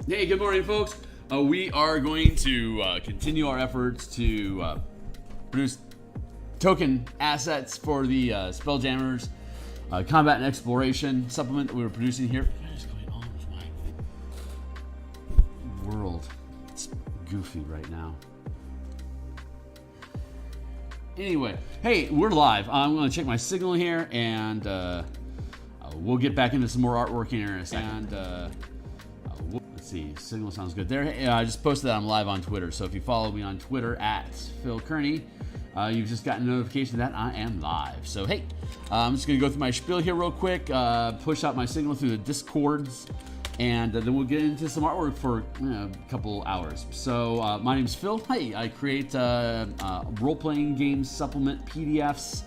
Hey, good morning, folks. We are going to continue our efforts to produce token assets for the Spelljammer's Combat and Exploration supplement that we were producing here. What is going on with my world? It's goofy right now. Anyway, hey, we're live. I'm going to check my signal here, and we'll get back into some more artwork here in a second. Let's see, signal sounds good there. Hey, I just posted that I'm live on Twitter, so if you follow me on Twitter at Phil Kearney, you've just gotten a notification that I am live. So hey, I'm just going to go through my spiel here real quick, push out my signal through the Discords, and then we'll get into some artwork for a couple hours. So my name's Phil. Hey, I create role-playing games supplement PDFs.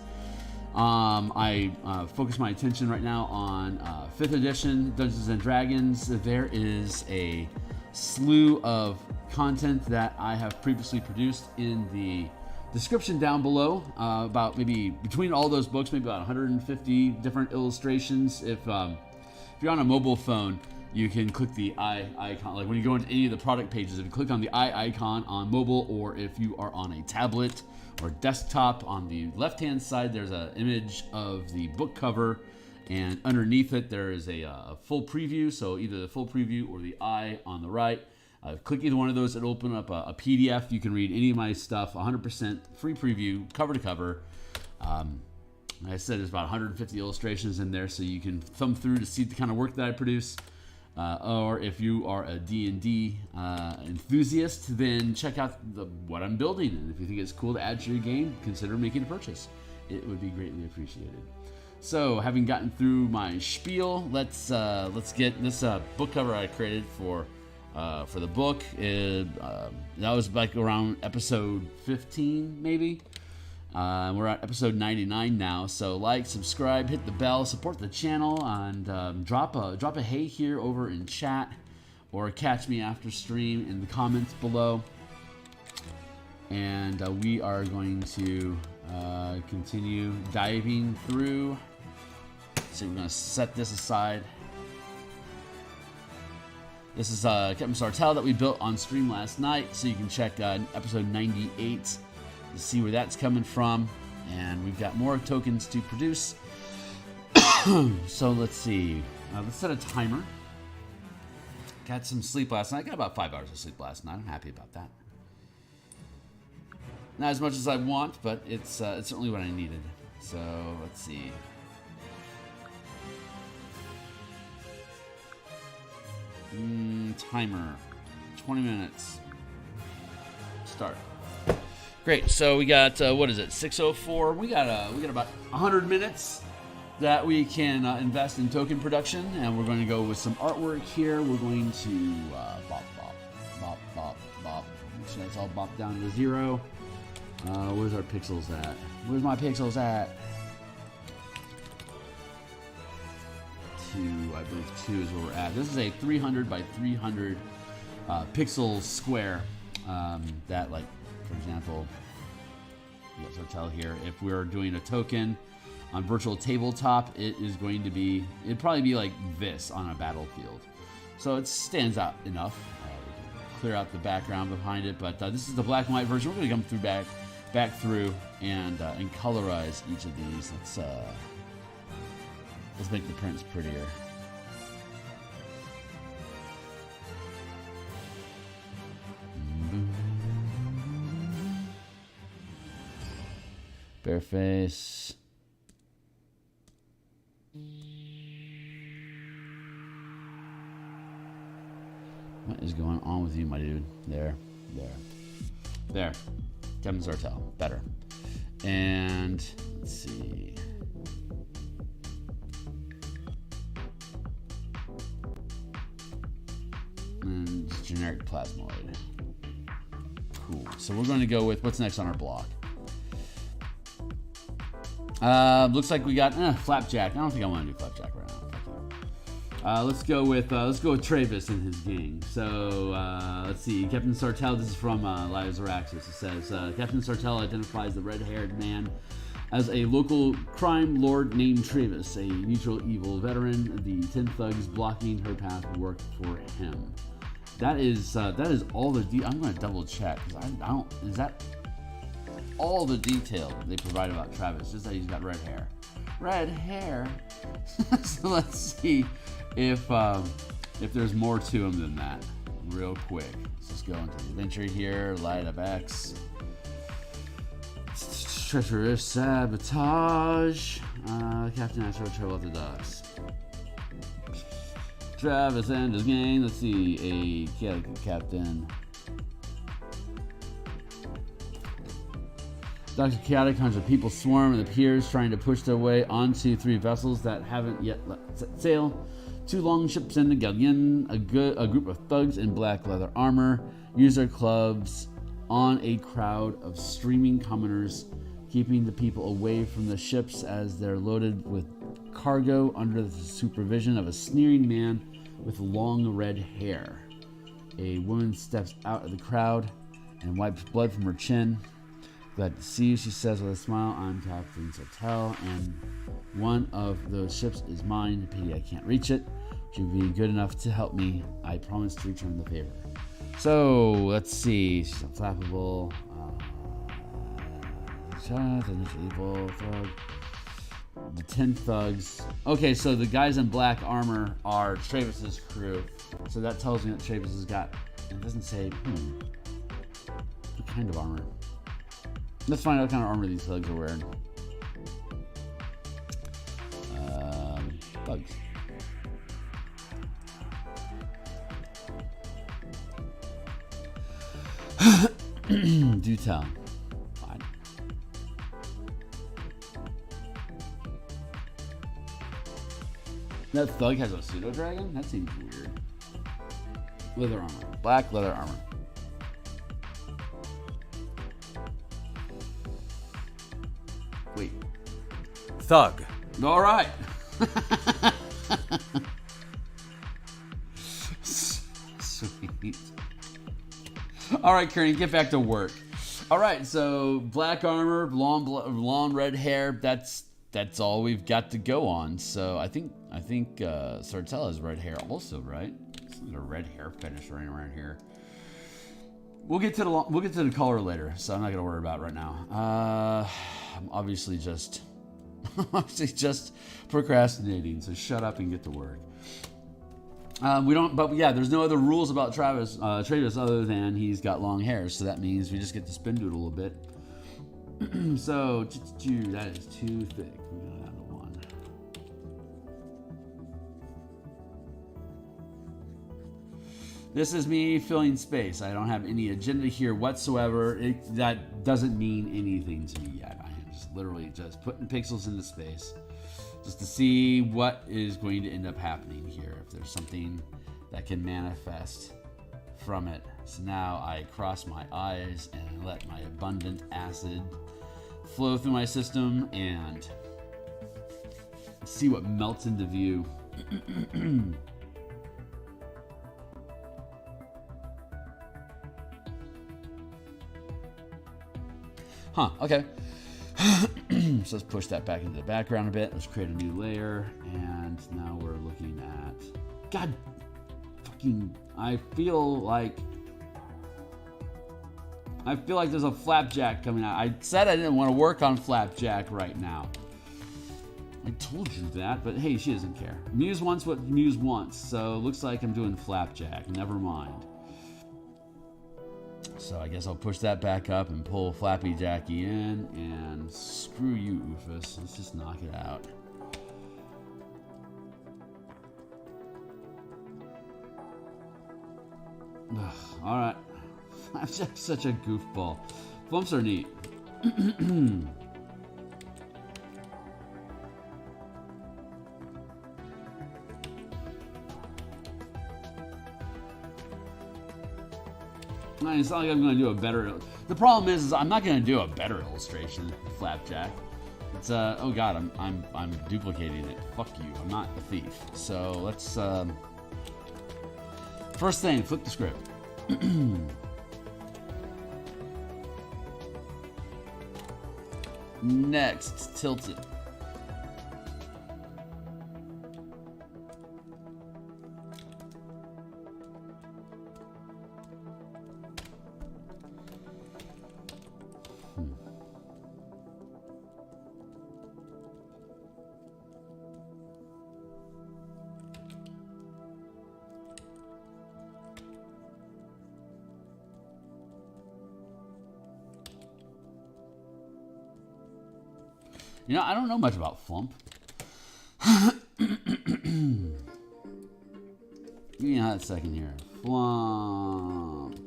I focus my attention right now on 5th edition Dungeons & Dragons. There is a slew of content that I have previously produced in the description down below, about maybe between all those books, maybe about 150 different illustrations. If you're on a mobile phone, you can click the eye icon. Like when you go into any of the product pages, if you click on the eye icon on mobile, or if you are on a tablet or desktop, on the left-hand side, there's an image of the book cover, and underneath it, there is a full preview. So either the full preview or the eye on the right. Click either one of those, it'll open up a PDF. You can read any of my stuff, 100% free preview, cover to cover. Like I said, there's about 150 illustrations in there, so you can thumb through to see the kind of work that I produce. Or if you are a D&D enthusiast, then check out what I'm building. And if you think it's cool to add to your game, consider making a purchase. It would be greatly appreciated. So, having gotten through my spiel, let's get this book cover I created for the book. That was like around episode 15, maybe. We're at episode 99 now, so like, subscribe, hit the bell, support the channel, and drop a hey here over in chat, or catch me after stream in the comments below. And we are going to continue diving through. So we're going to set this aside. This is Captain Sartell that we built on stream last night, so you can check episode 98 to see where that's coming from. And we've got more tokens to produce. So let's see. Let's set a timer. Got some sleep last night. Got about 5 hours of sleep last night. I'm happy about that. Not as much as I want, but it's certainly what I needed. So let's see. Timer. 20 minutes. Start. Great. So we got what is it? 6:04. We got about 100 minutes that we can invest in token production, and we're going to go with some artwork here. We're going to bop. Make sure that's all bopped down to 0. Where's our pixels at? Where's my pixels at? 2, I believe 2 is where we're at. This is a 300 by 300 pixel square. That, like, for example, let's tell here, if we're doing a token on virtual tabletop, it'd probably be like this on a battlefield. So it stands out enough. We can clear out the background behind it, but this is the black and white version. We're going to come through back through and colorize each of these. Let's make the prints prettier. Bare face. What is going on with you, my dude? There. Kevin Zartel. Better. And let's see. And generic plasmoid. Cool. So we're going to go with what's next on our block. Looks like we got Flapjack. I don't think I want to do Flapjack right now. Let's go with Travis and his gang. So let's see. Captain Sartell. This is from Lives Araxis. It says Captain Sartell identifies the red-haired man as a local crime lord named Travis, a neutral evil veteran. The 10 thugs blocking her path work for him. That is all the I'm gonna double check because I don't. Is that all the detail they provide about Travis? Just that he's got red hair. Red hair. So let's see if there's more to him than that. Real quick. Let's just go into the adventure here. Light up X. Treacherous sabotage. Captain Astro trouble at the docks. Travis and his gang. Let's see. A captain. Docks chaotic, hundreds of people swarm and appears trying to push their way onto 3 vessels that haven't yet set sail. 2 longships and a galleon. A group of thugs in black leather armor use their clubs on a crowd of streaming commoners, keeping the people away from the ships as they're loaded with cargo under the supervision of a sneering man with long red hair. A woman steps out of the crowd and wipes blood from her chin. Glad to see you, she says with a smile. I'm Captain Sotel, and one of those ships is mine. Pity I can't reach it. If you'd be good enough to help me, I promise to return the favor. So, let's see. She's unflappable. Evil thug. The 10 thugs. Okay, so the guys in black armor are Travis's crew. So that tells me that Travis has got. It doesn't say. What kind of armor? Let's find out what kind of armor these thugs are wearing. Thugs. Do tell. Fine. That thug has a pseudo dragon? That seems weird. Leather armor. Black leather armor. Wait. Thug. All right. Sweet. All right, Kearney, get back to work. All right, so black armor, long red hair. That's all we've got to go on. So I think Sartell has red hair also, right? It's like a red hair fetish running around here. We'll get to the color later, so I'm not gonna worry about it right now. I'm obviously just procrastinating. So shut up and get to work. There's no other rules about Travis other than he's got long hair, so that means we just get to spin do it a little bit. So that is too thick. We're going down to 1. This is me filling space. I don't have any agenda here whatsoever. That doesn't mean anything to me yet. I am just literally just putting pixels into space, just to see what is going to end up happening here, if there's something that can manifest from it. So now I cross my eyes and let my abundant acid flow through my system and see what melts into view. Huh, okay. So let's push that back into the background a bit. Let's create a new layer. And now we're looking at... God fucking... I feel like there's a flapjack coming out. I said I didn't want to work on flapjack right now. I told you that, but hey, she doesn't care. Muse wants what Muse wants, so looks like I'm doing flapjack. Never mind. So I guess I'll push that back up and pull Flappy Jackie in, and screw you, Oofus. Let's just knock it out. Ugh, all right. Flapjack's such a goofball. Bumps are neat. It's not like I'm going to do a better... The problem is I'm not going to do a better illustration of Flapjack. It's oh god, I'm duplicating it. Fuck you. I'm not a thief. So let's first thing, flip the script. Next, tilt it. You know, I don't know much about Flump. Give me a hot second here. Flump.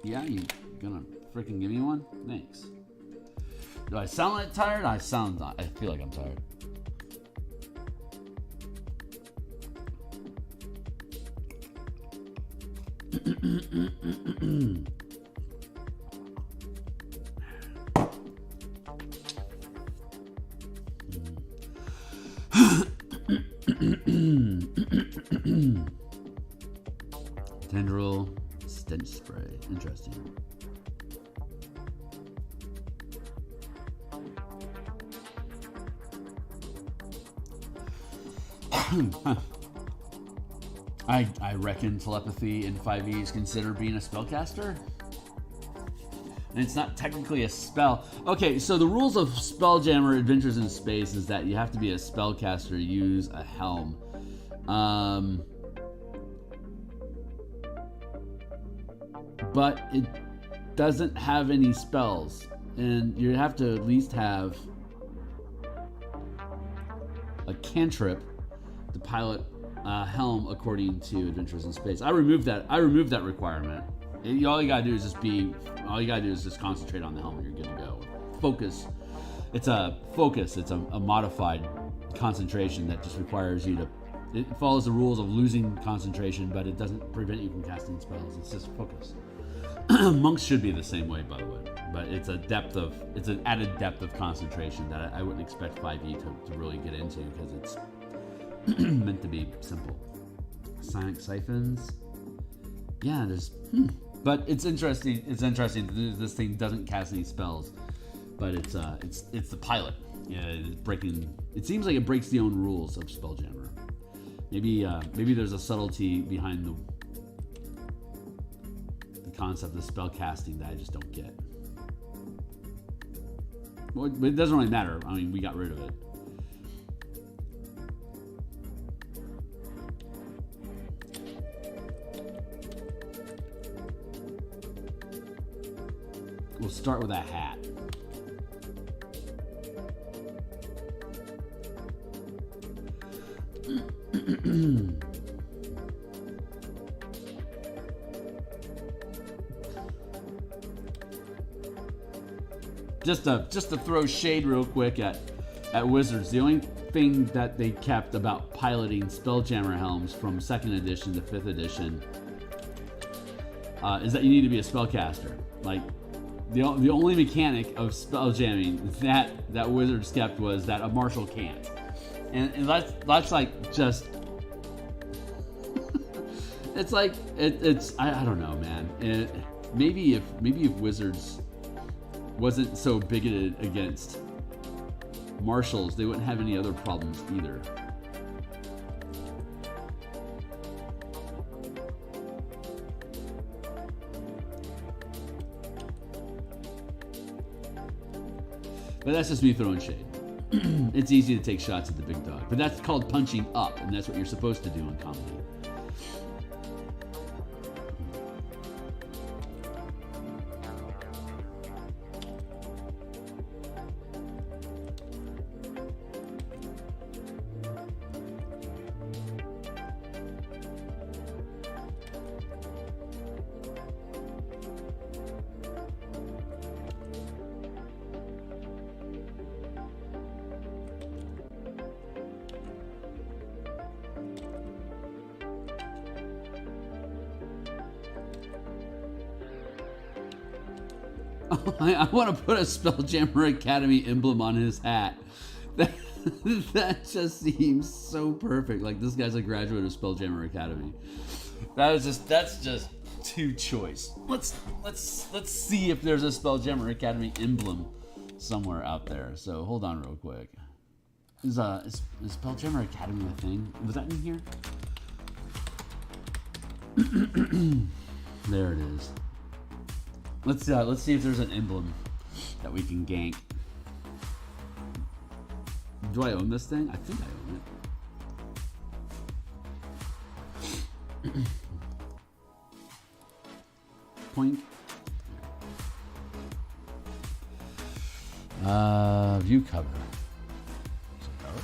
Yeah, you gonna freaking give me one? Thanks. Do I sound like tired? I feel like I'm tired. Tendril stench spray. Interesting. I reckon telepathy in 5e is considered being a spellcaster. And it's not technically a spell. Okay, so the rules of Spelljammer Adventures in Space is that you have to be a spellcaster, use a helm. But it doesn't have any spells. And you have to at least have a cantrip to pilot a helm according to Adventures in Space. I removed that requirement. All you gotta do is just concentrate on the helm and you're good to go. Focus. It's a modified concentration that just requires you to, it follows the rules of losing concentration, but it doesn't prevent you from casting spells. It's just focus. Monks should be the same way, by the way, but it's an added depth of concentration that I wouldn't expect 5e to really get into because it's meant to be simple. Sonic siphons. Yeah, there's but it's interesting. It's interesting. This thing doesn't cast any spells, but it's the pilot. Yeah, it's breaking. It seems like it breaks the own rules of Spelljammer. Maybe there's a subtlety behind the concept of spell casting that I just don't get. Well, it doesn't really matter. I mean, we got rid of it. We'll start with a hat. Just to throw shade real quick at Wizards, the only thing that they kept about piloting Spelljammer helms from 2nd edition to 5th edition is that you need to be a spellcaster. Like, the only mechanic of spelljamming that Wizards kept was that a marshal can't, and that's like just it's like it's I don't know, man. Maybe if Wizards wasn't so bigoted against marshals, they wouldn't have any other problems either. But that's just me throwing shade. It's easy to take shots at the big dog, but that's called punching up, and that's what you're supposed to do in comedy. I want to put a Spelljammer Academy emblem on his hat. That just seems so perfect. Like, this guy's a graduate of Spelljammer Academy. That's just too choice. Let's see if there's a Spelljammer Academy emblem somewhere out there. So hold on real quick. Is Spelljammer Academy a thing? Was that in here? There it is. Let's see if there's an emblem that we can gank. Do I own this thing? I think I own it. point. View cover. Is it cover?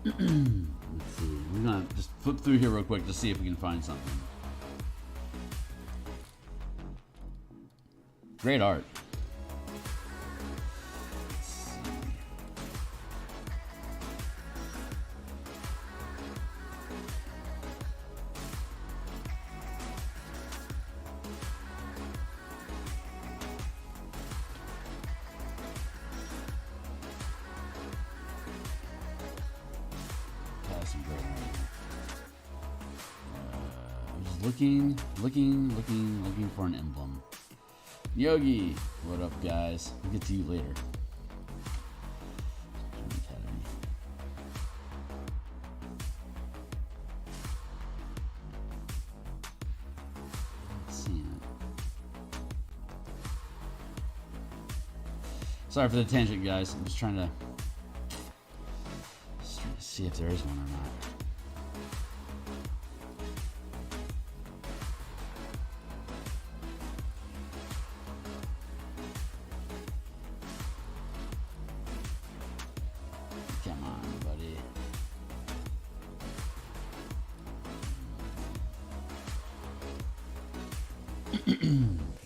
Let's see. We're gonna just flip through here real quick to see if we can find something. Great art. Looking for an emblem. Yogi, what up, guys? We'll get to you later. Sorry for the tangent, guys. I'm just trying to see if there is one or not. Come on, buddy.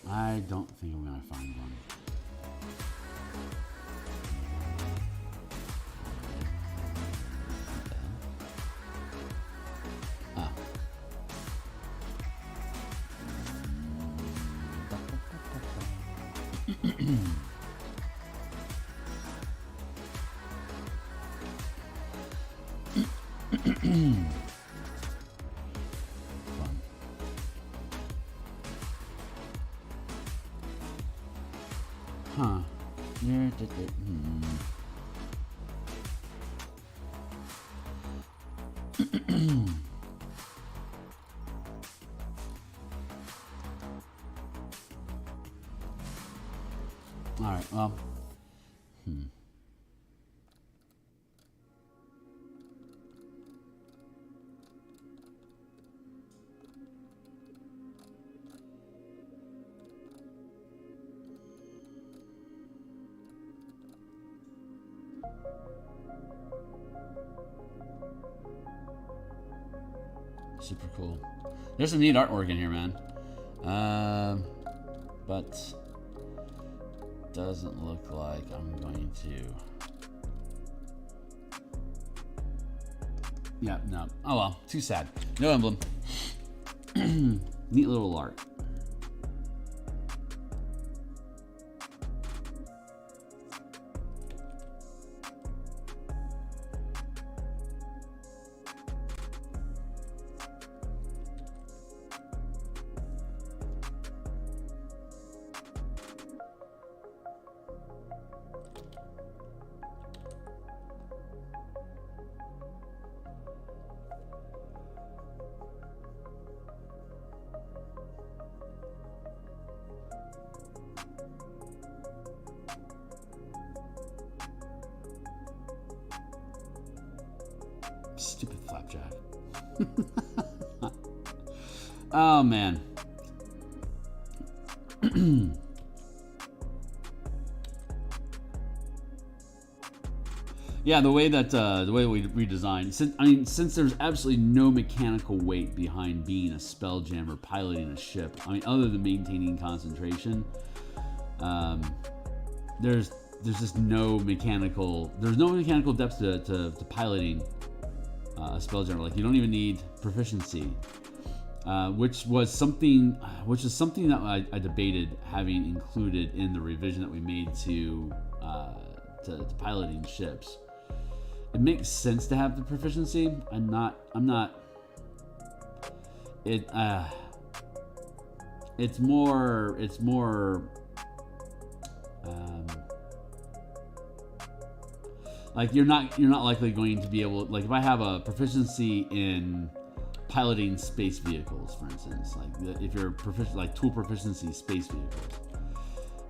I don't think I'm gonna find one. Huh. All right, well. Super cool. There's some neat artwork in here, man. But doesn't look like I'm going to. Yeah, no. Oh well, too sad. No emblem. Neat little art. Stupid flapjack. Oh man. Yeah, the way we redesigned. Since there's absolutely no mechanical weight behind being a spelljammer piloting a ship. I mean, other than maintaining concentration, there's just no mechanical. There's no mechanical depth to piloting a spelljammer. Like, you don't even need proficiency, which is something that I debated having included in the revision that we made to piloting ships. It makes sense to have the proficiency. I'm not. It's more. Like you're not likely going to be able. Like if I have a proficiency in piloting space vehicles, for instance, like if you're proficient, like tool proficiency space vehicles,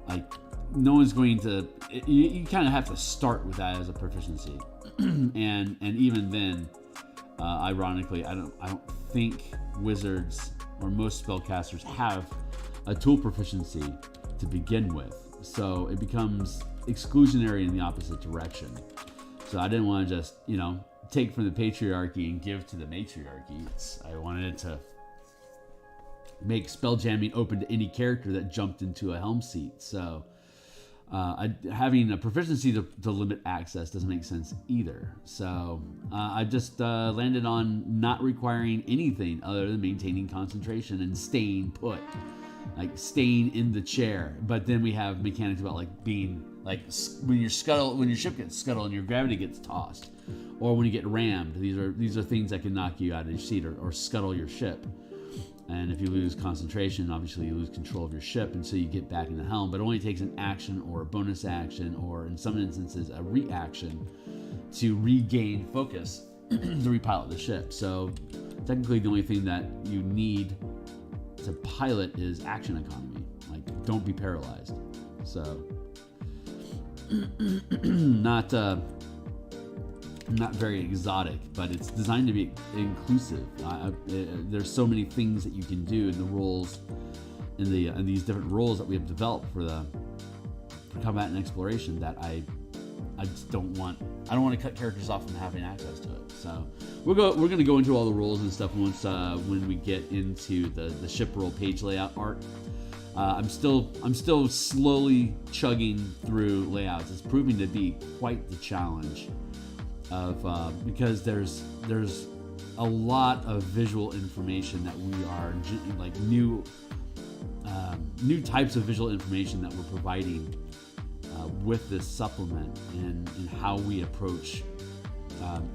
like no one's going to. You kind of have to start with that as a proficiency. and even then, ironically, I don't think wizards or most spellcasters have a tool proficiency to begin with, so it becomes exclusionary in the opposite direction. So I didn't want to just, you know, take from the patriarchy and give to the matriarchy. I wanted to make spell jamming open to any character that jumped into a helm seat. So having a proficiency to limit access doesn't make sense either. So I just landed on not requiring anything other than maintaining concentration and staying put, like staying in the chair. But then we have mechanics about like being like when your ship gets scuttled and your gravity gets tossed, or when you get rammed. These are things that can knock you out of your seat or scuttle your ship. And if you lose concentration, obviously you lose control of your ship, and so you get back in the helm. But it only takes an action or a bonus action, or in some instances a reaction, to regain focus to repilot the ship. So technically the only thing that you need to pilot is action economy. Like, don't be paralyzed. So not very exotic, but it's designed to be inclusive. There's so many things that you can do in the roles, in these different roles that we have developed for combat and exploration, that I just don't want to cut characters off from having access to it. So we're going to go into all the roles and stuff once when we get into the ship role page layout art. I'm still slowly chugging through layouts. It's proving to be quite the challenge. Because there's a lot of visual information that we are like new types of visual information that we're providing with this supplement, and how we approach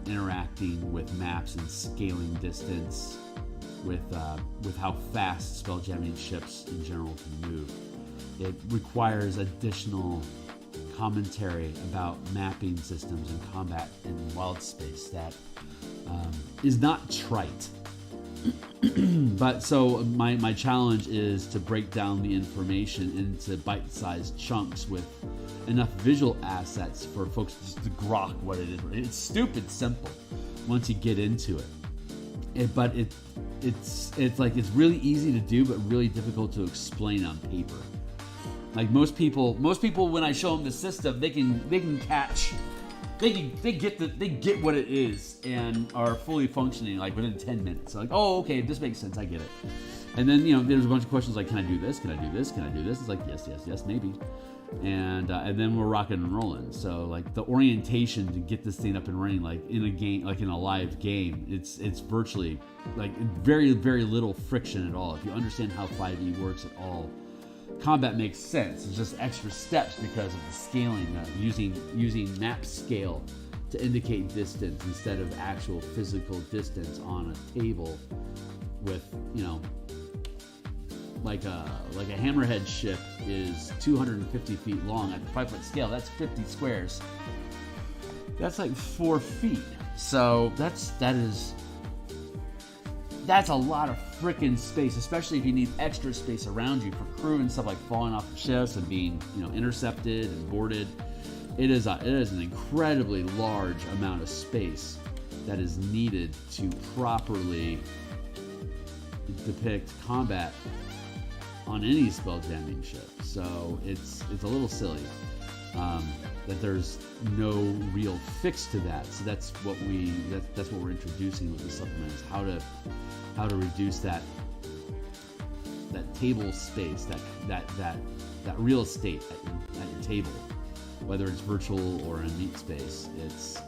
interacting with maps and scaling distance, with how fast spell jamming ships in general can move. It requires additional commentary about mapping systems and combat in wild space that is not trite. But so my challenge is to break down the information into bite-sized chunks with enough visual assets for folks just to grok what it is. It's stupid simple once you get into it. But it's really easy to do, but really difficult to explain on paper. Like most people, when I show them the system, they get what it is and are fully functioning like within 10 minutes. So like, oh, okay, this makes sense, I get it. And then, you know, there's a bunch of questions like, can I do this? Can I do this? Can I do this? It's like, yes, maybe. And then we're rocking and rolling. So like the orientation to get this thing up and running, like in a game, like in a live game, it's virtually like very, very little friction at all. If you understand how 5e works at all, combat makes sense. It's just extra steps because of the scaling, using map scale to indicate distance instead of actual physical distance on a table with, you know, like a hammerhead ship is 250 feet long at the 5-foot scale. That's 50 squares. That's like 4 feet. So that's a lot of freaking space, especially if you need extra space around you for crew and stuff like falling off the ships and being, you know, intercepted and boarded. It is an incredibly large amount of space that is needed to properly depict combat on any spell jamming ship. So it's a little silly that there's no real fix to that. So that's what we're introducing with the supplement, is how to reduce that table space, that real estate at your table, whether it's virtual or in meat space. It's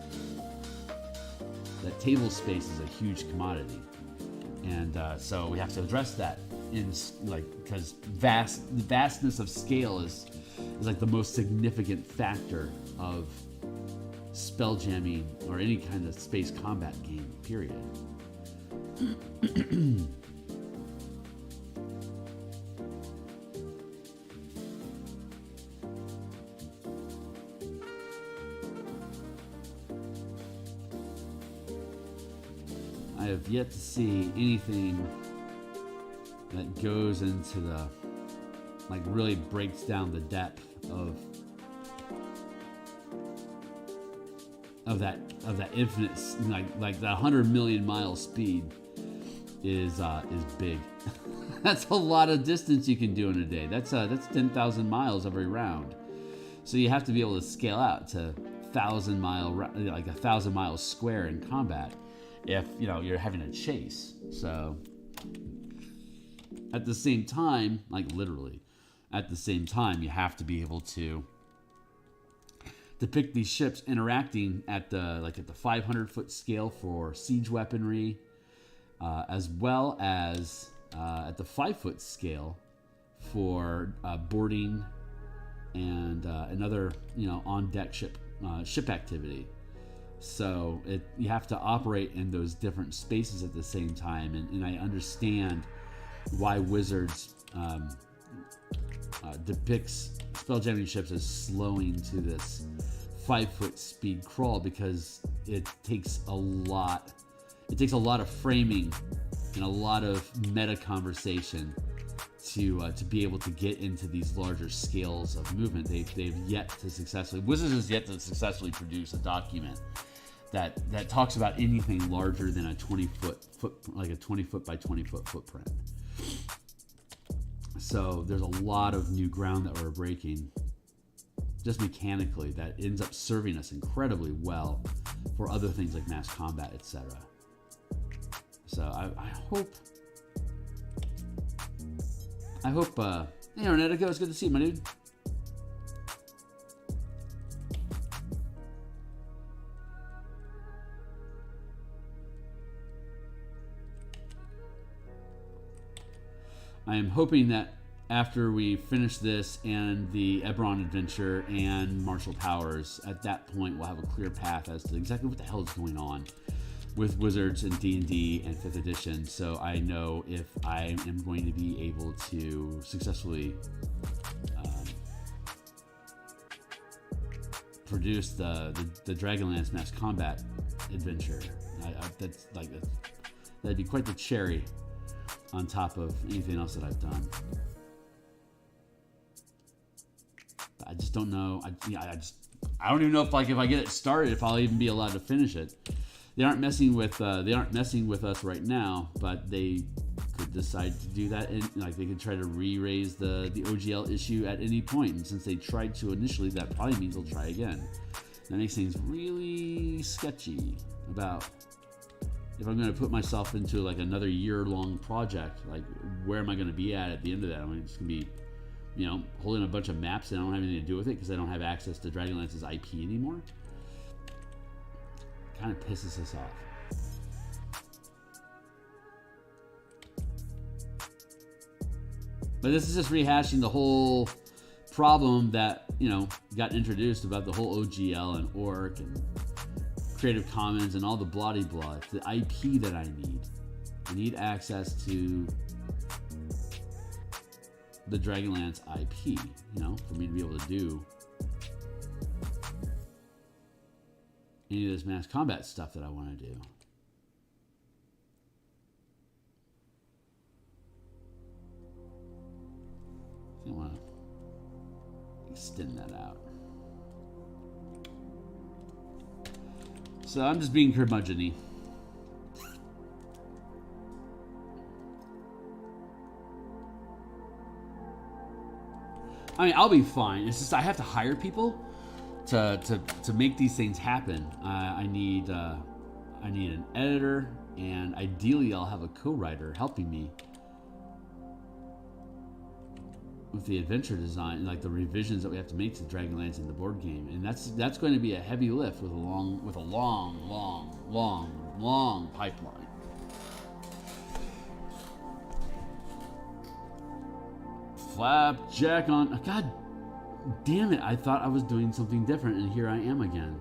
that table space is a huge commodity, and so we have to address that because the vastness of scale is like the most significant factor of spell jamming or any kind of space combat game, period. I have yet to see anything that goes into really breaks down the depth that infinite, like that 100 million mile speed is big. That's a lot of distance you can do in a day. That's 10,000 miles every round. So you have to be able to scale out to 1,000 miles square in combat if you're having a chase. So at the same time, like literally, at the same time, you have to be able to depict these ships interacting at the 500-foot scale for siege weaponry, as well as at the 5-foot scale for boarding and other on deck ship activity. So you have to operate in those different spaces at the same time, and I understand why Wizards depicts spelljamming ships as slowing to this 5-foot speed crawl, because it takes a lot of framing and a lot of meta conversation to be able to get into these larger scales of movement. They've yet to successfully, Wizards has yet to successfully produce a document that talks about anything larger than a 20-foot like a 20-foot by 20-foot footprint. So there's a lot of new ground that we're breaking just mechanically that ends up serving us incredibly well for other things like mass combat, etc. So I hope hey Ornetico, it's good to see you, my dude. I am hoping that after we finish this and the Eberron adventure and Martial Powers, at that point we'll have a clear path as to exactly what the hell is going on with Wizards and D&D and 5th edition, so I know if I am going to be able to successfully produce the Dragonlance Mass Combat adventure. That'd be quite the cherry on top of anything else that I've done. I just don't know. I don't even know if I get it started, if I'll even be allowed to finish it. They aren't messing with us right now, but they could decide to do that, and they could try to re-raise the OGL issue at any point. And since they tried to initially, that probably means they'll try again. That makes things really sketchy about if I'm going to put myself into another year-long project. Where am I going to be at the end of that? I'm just going to be, holding a bunch of maps and I don't have anything to do with it because I don't have access to Dragonlance's IP anymore. Kind of pisses us off. But this is just rehashing the whole problem that got introduced about the whole OGL and ORC and Creative Commons and all the blah-de-blah. It's the IP that I need. I need access to the Dragonlance IP, for me to be able to do any of this mass combat stuff that I want to do. I want to extend that out. So I'm just being curmudgeon-y. I mean, I'll be fine. It's just I have to hire people to make these things happen. I need an editor, and ideally I'll have a co-writer helping me with the adventure design, the revisions that we have to make to Dragonlance in the board game, and that's going to be a heavy lift with a long pipeline. Flapjack on. God damn it! I thought I was doing something different, and here I am again.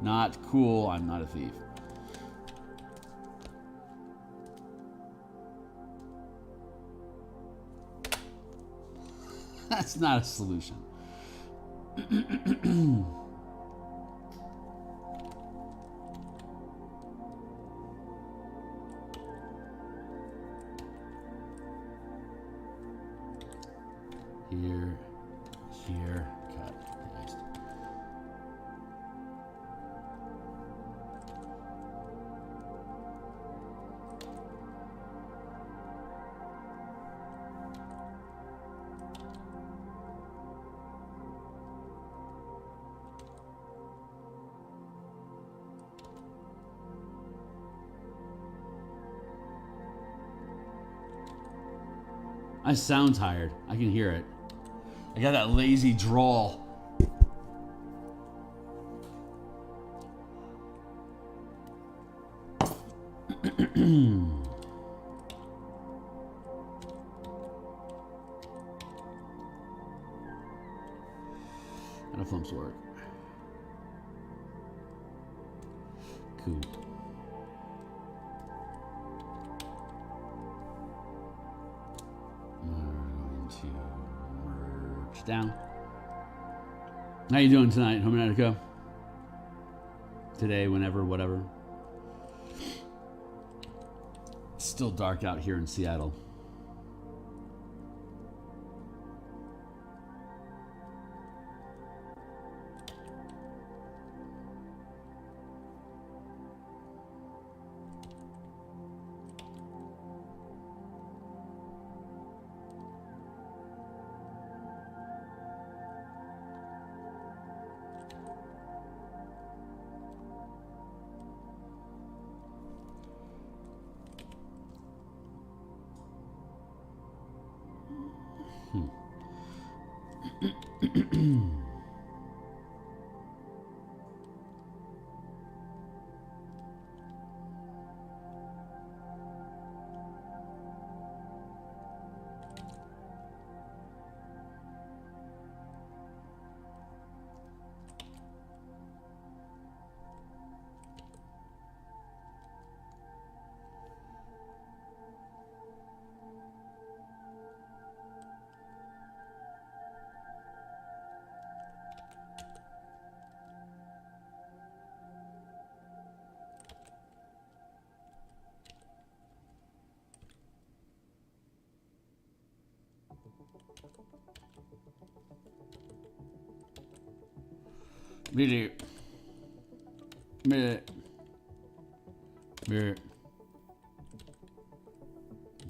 Not cool. I'm not a thief. That's not a solution. Here, cut, paste. I sound tired. I can hear it. I got that lazy drawl. How do flumps work? Cool. We're going to merge down. How you doing tonight, Hominatica? Today, whenever, whatever. It's still dark out here in Seattle.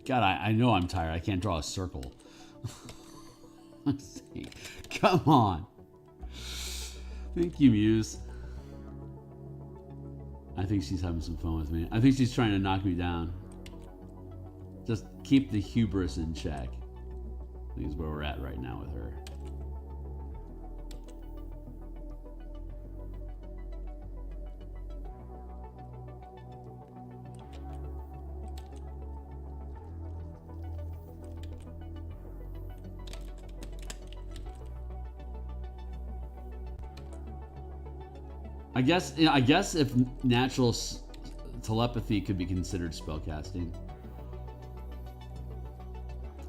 God, I know I'm tired. I can't draw a circle. Let's see. Come on. Thank you, Muse. I think she's having some fun with me. I think she's trying to knock me down. Just keep the hubris in check. I think is where we're at right now with her. I guess if natural telepathy could be considered spellcasting.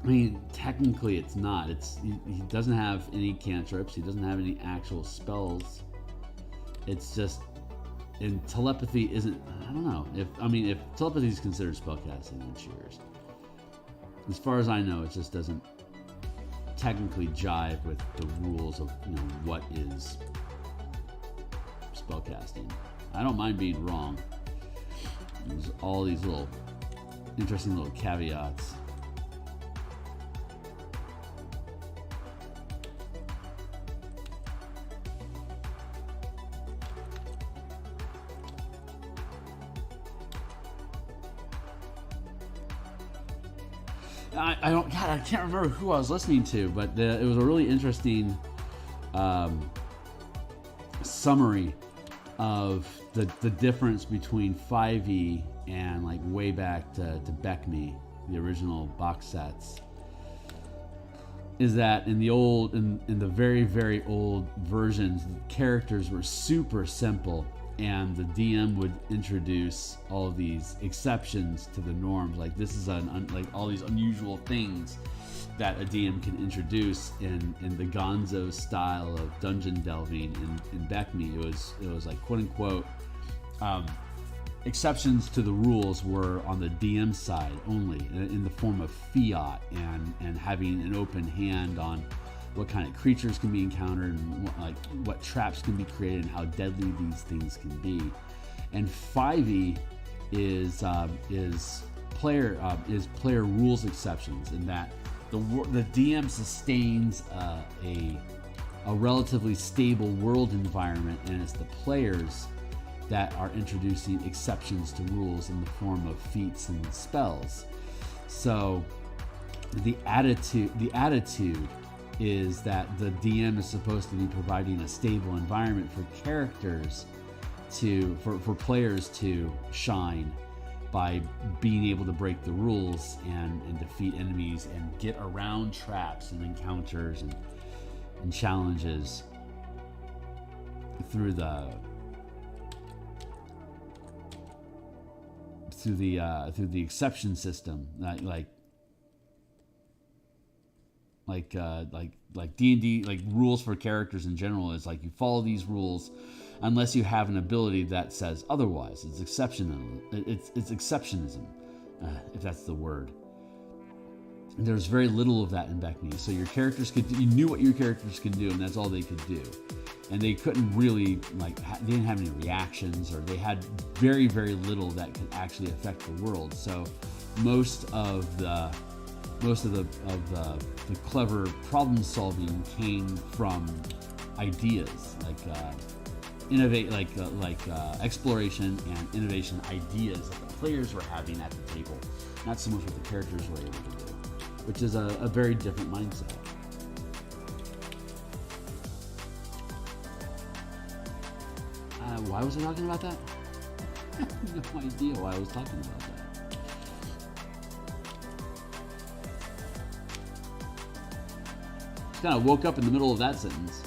I mean, technically it's not. He doesn't have any cantrips. He doesn't have any actual spells. It's just, and telepathy isn't. I don't know if telepathy is considered spellcasting, then cheers. As far as I know, it just doesn't technically jive with the rules of what is spellcasting. I don't mind being wrong. There's all these little interesting little caveats. I can't remember who I was listening to, but it was a really interesting summary of the difference between 5e and like way back to Beckme, the original box sets, is that in the very, very old versions, the characters were super simple, and the DM would introduce all of these exceptions to the norms. Like this is like all these unusual things that a DM can introduce in the Gonzo style of dungeon delving in Beckme. It was like quote unquote exceptions to the rules were on the DM side only, in the form of fiat and having an open hand on what kind of creatures can be encountered and what traps can be created and how deadly these things can be. And 5e is player rules exceptions, in that the DM sustains a relatively stable world environment, and it's the players that are introducing exceptions to rules in the form of feats and spells. So the attitude is that the DM is supposed to be providing a stable environment for characters for players to shine by being able to break the rules and defeat enemies and get around traps and encounters and challenges through the exception system, like D&D, like rules for characters in general is like you follow these rules unless you have an ability that says otherwise. It's exceptionism, if that's the word. There's very little of that in Beckme, so you knew what your characters could do, and that's all they could do. And they couldn't really they didn't have any reactions, or they had very, very little that could actually affect the world. So most of the clever problem solving came from ideas, exploration and innovation ideas that the players were having at the table, not so much what the characters were able to do, which is a very different mindset. Why was I talking about that? I have no idea why I was talking about that. Just kind of woke up in the middle of that sentence.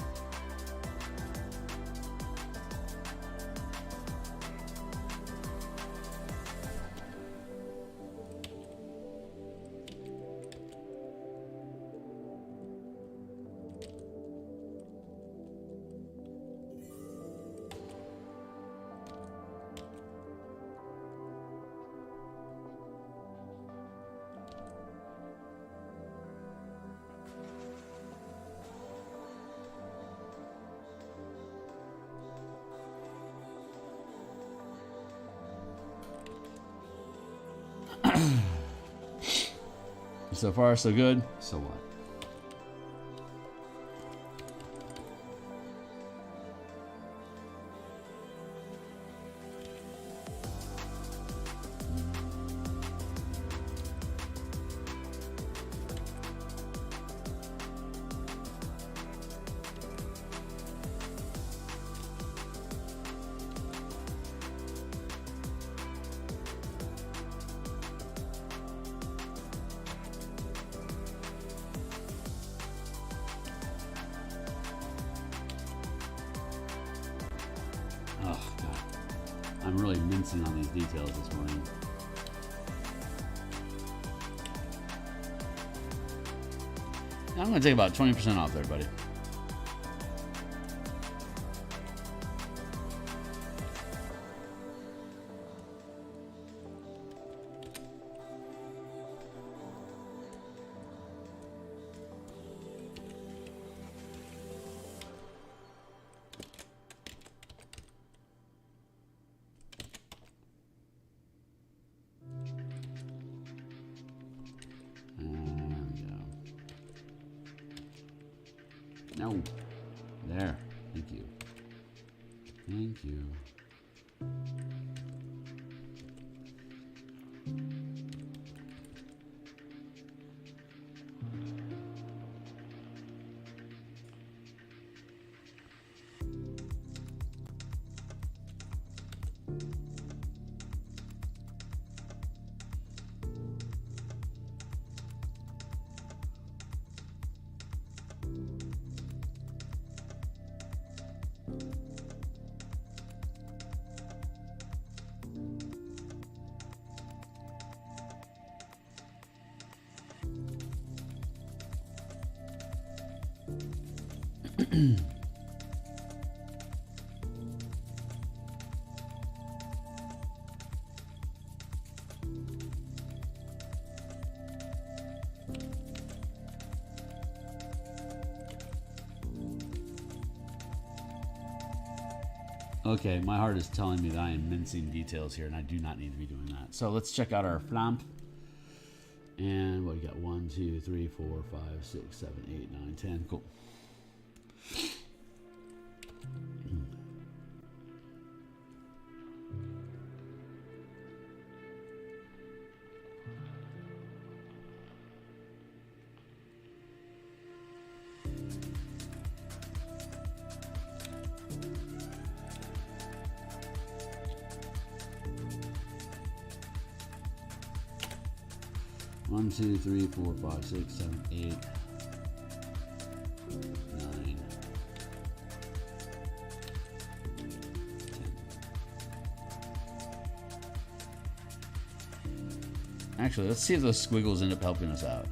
So far, so good. So what? I'm really mincing on these details this morning. I'm going to take about 20% off there, buddy. No. There. Thank you. Thank you. Okay, my heart is telling me that I am mincing details here, and I do not need to be doing that. So let's check out our flamp. And what we got? 1, 2, 3, 4, 5, 6, 7, 8, 9, 10. Cool. 1, 2, 3, 4, 5, 6, 7, 8, 9, 10. Actually, let's see if those squiggles end up helping us out.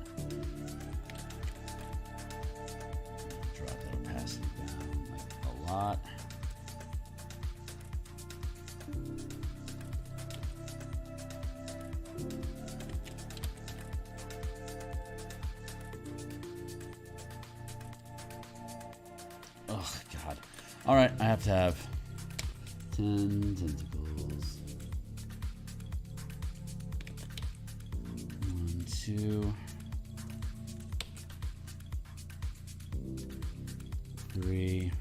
Drop that opacity down like a lot. Oh, God. All right, I have to have 10 tentacles. 1, 2, 3,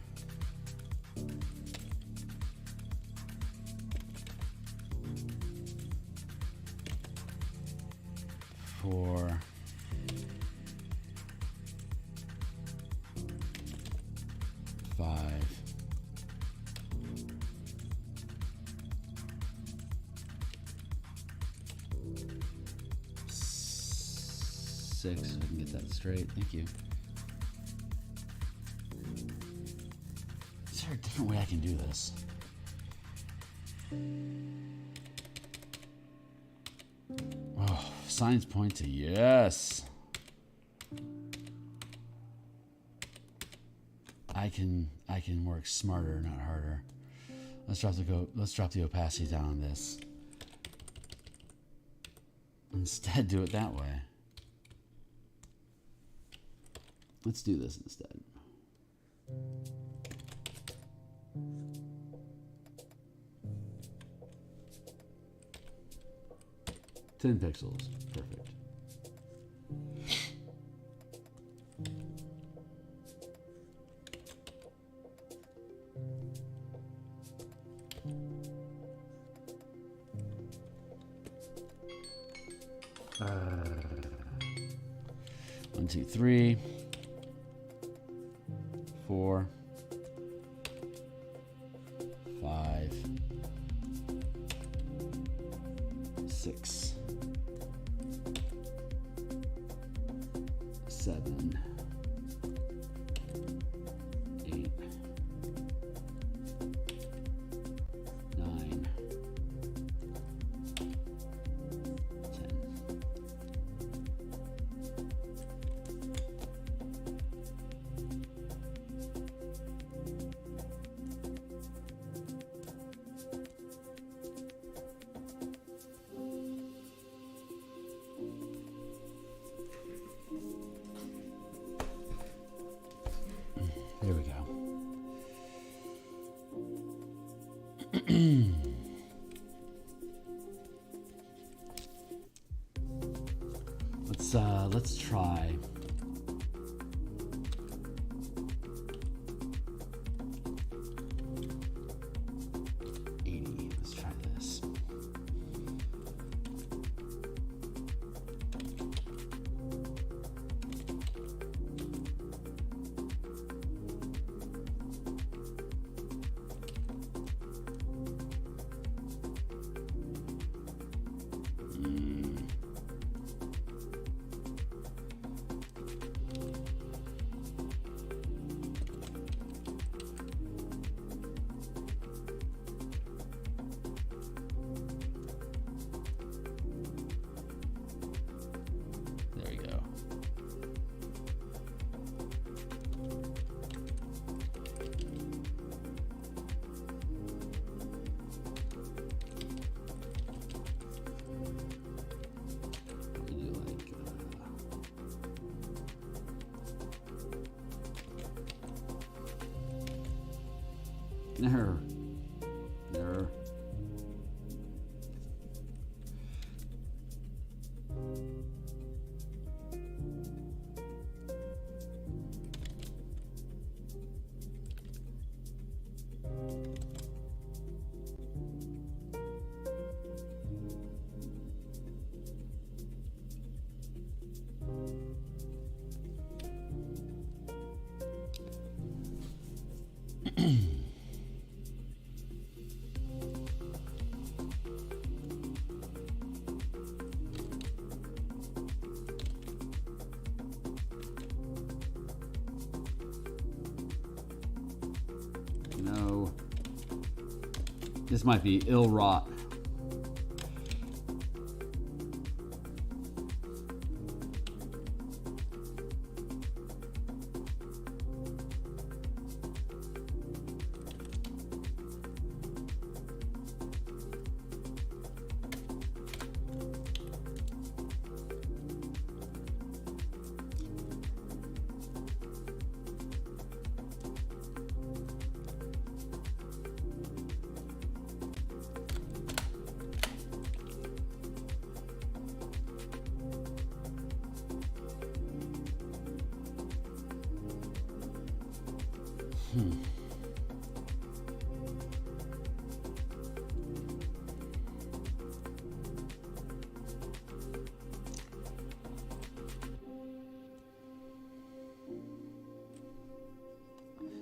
4, 5, 6. If I can get that straight. Thank you. Is there a different way I can do this? Oh, signs point to yes. I can work smarter, not harder. Let's drop the opacity down on this. Instead, do it that way. Let's do this instead. Ten pixels. Perfect. One, two, 3, 4, 5, 6, 7, 8, 9, 10. There we go. Let's try. Let's try this. There you go. Error. Error. No. This might be ill wrought.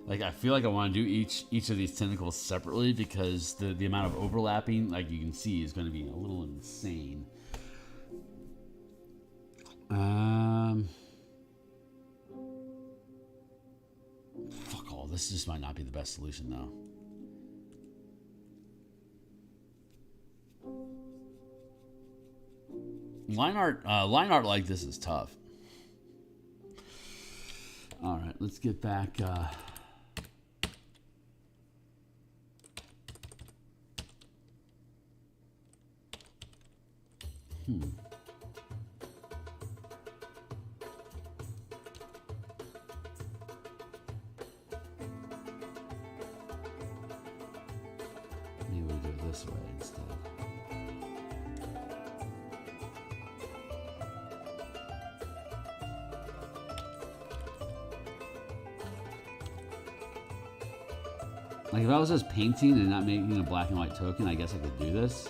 Like, I feel like I want to do each of these tentacles separately because the amount of overlapping, like you can see, is going to be a little insane. Fuck all. This just might not be the best solution, though. Line art like this is tough. All right, let's get back. Maybe we'll do it this way instead. Like, if I was just painting and not making a black and white token, I guess I could do this.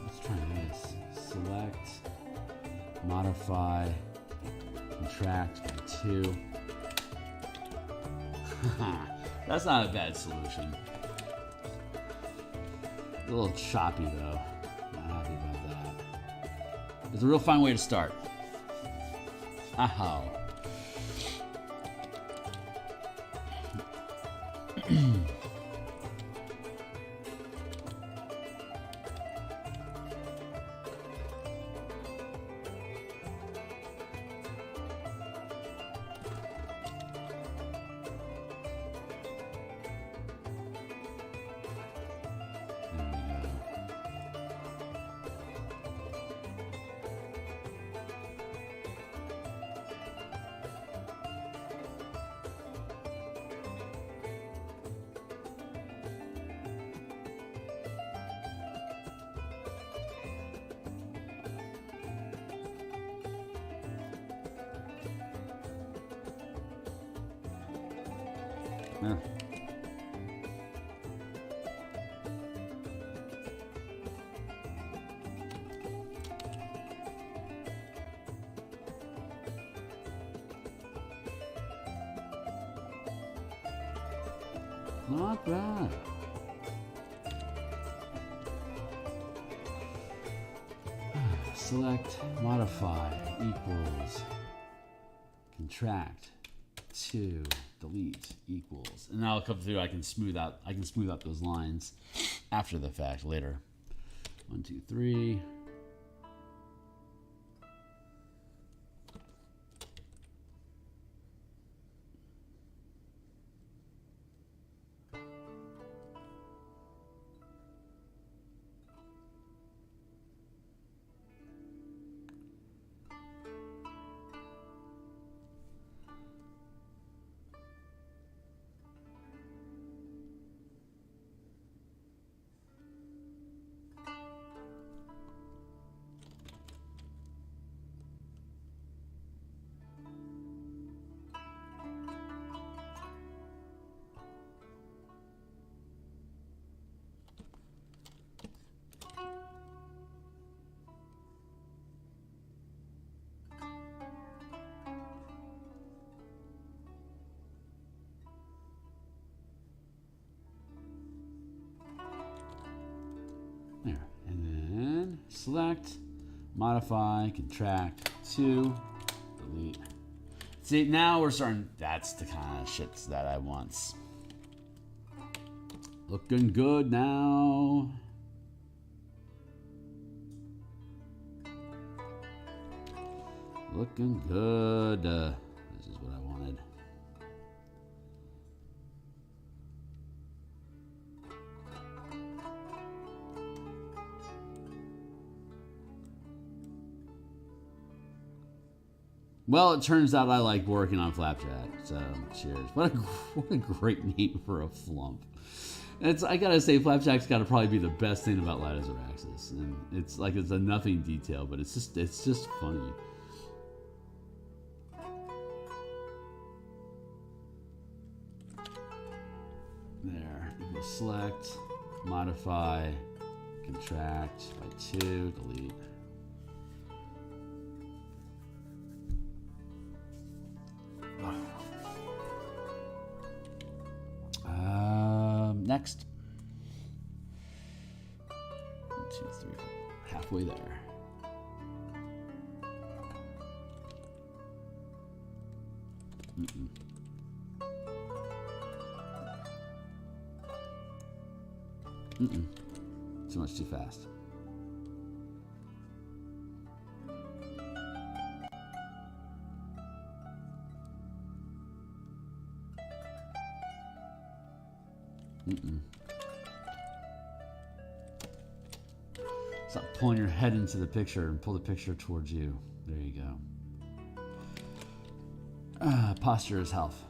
Let's try this. Select, modify, contract by 2. That's not a bad solution. A little choppy, though. It's a real fine way to start. Ahow. Yeah. Not bad. Select, modify, equals, contract, 2, delete, equals. And now I'll come through, I can smooth out those lines after the fact later. 1, 2, 3. There, and then select, modify, contract, 2, delete. See, now we're starting, that's the kind of shits that I want. Looking good now. Looking good. This is what I wanted. Well, it turns out I like working on Flapjack, so cheers. What a great name for a flump. I gotta say, Flapjack's gotta probably be the best thing about Lattice Araxis, and it's like it's a nothing detail, but it's just funny. There, you go select, modify, contract by 2, delete. Next. 1, 2, 3, 4. Halfway there. Too much too fast. Stop pulling your head into the picture and pull the picture towards you. There you go. Posture is health.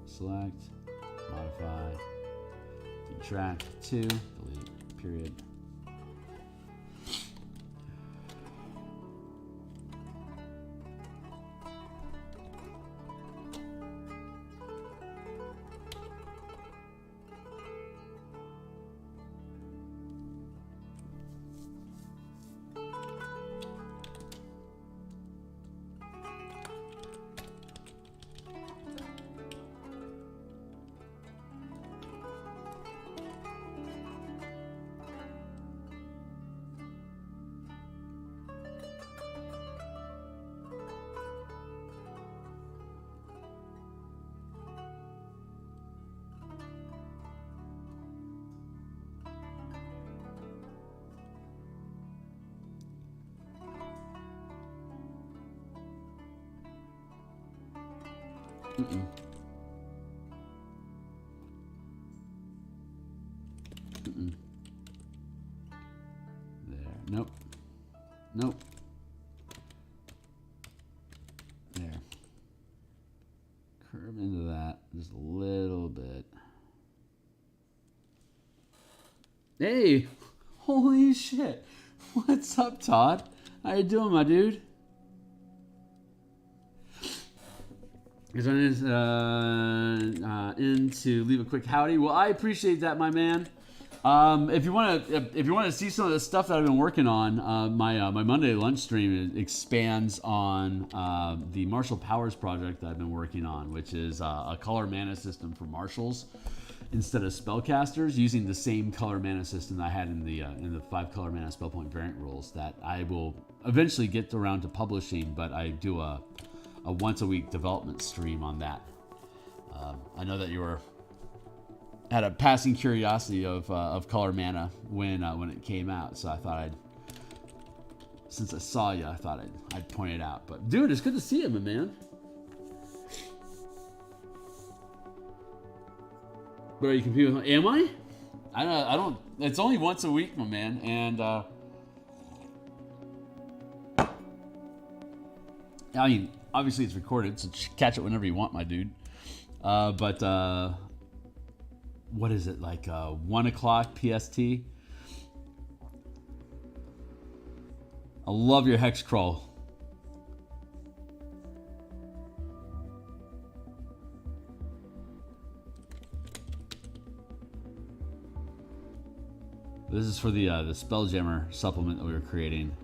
Select, modify, contract 2, delete, period. There. Nope. Nope. There. Curve into that just a little bit. Hey! Holy shit! What's up, Todd? How you doing, my dude? Is in to leave a quick howdy. Well, I appreciate that, my man. If you want to see some of the stuff that I've been working on, my Monday lunch stream expands on the Martial Powers project that I've been working on, which is a color mana system for marshals instead of spellcasters, using the same color mana system that I had in the 5 color mana spell point variant rules that I will eventually get around to publishing, but I do a once a week development stream on that. I know that you had a passing curiosity of color mana when it came out, so I thought since I saw you, I thought I'd point it out. But dude, it's good to see you, my man. But are you competing with me? Am I? I don't. It's only once a week, my man, and I mean, obviously it's recorded, so catch it whenever you want, my dude. But what is it, like 1 o'clock PST? I love your hex crawl. This is for the Spelljammer supplement that we were creating.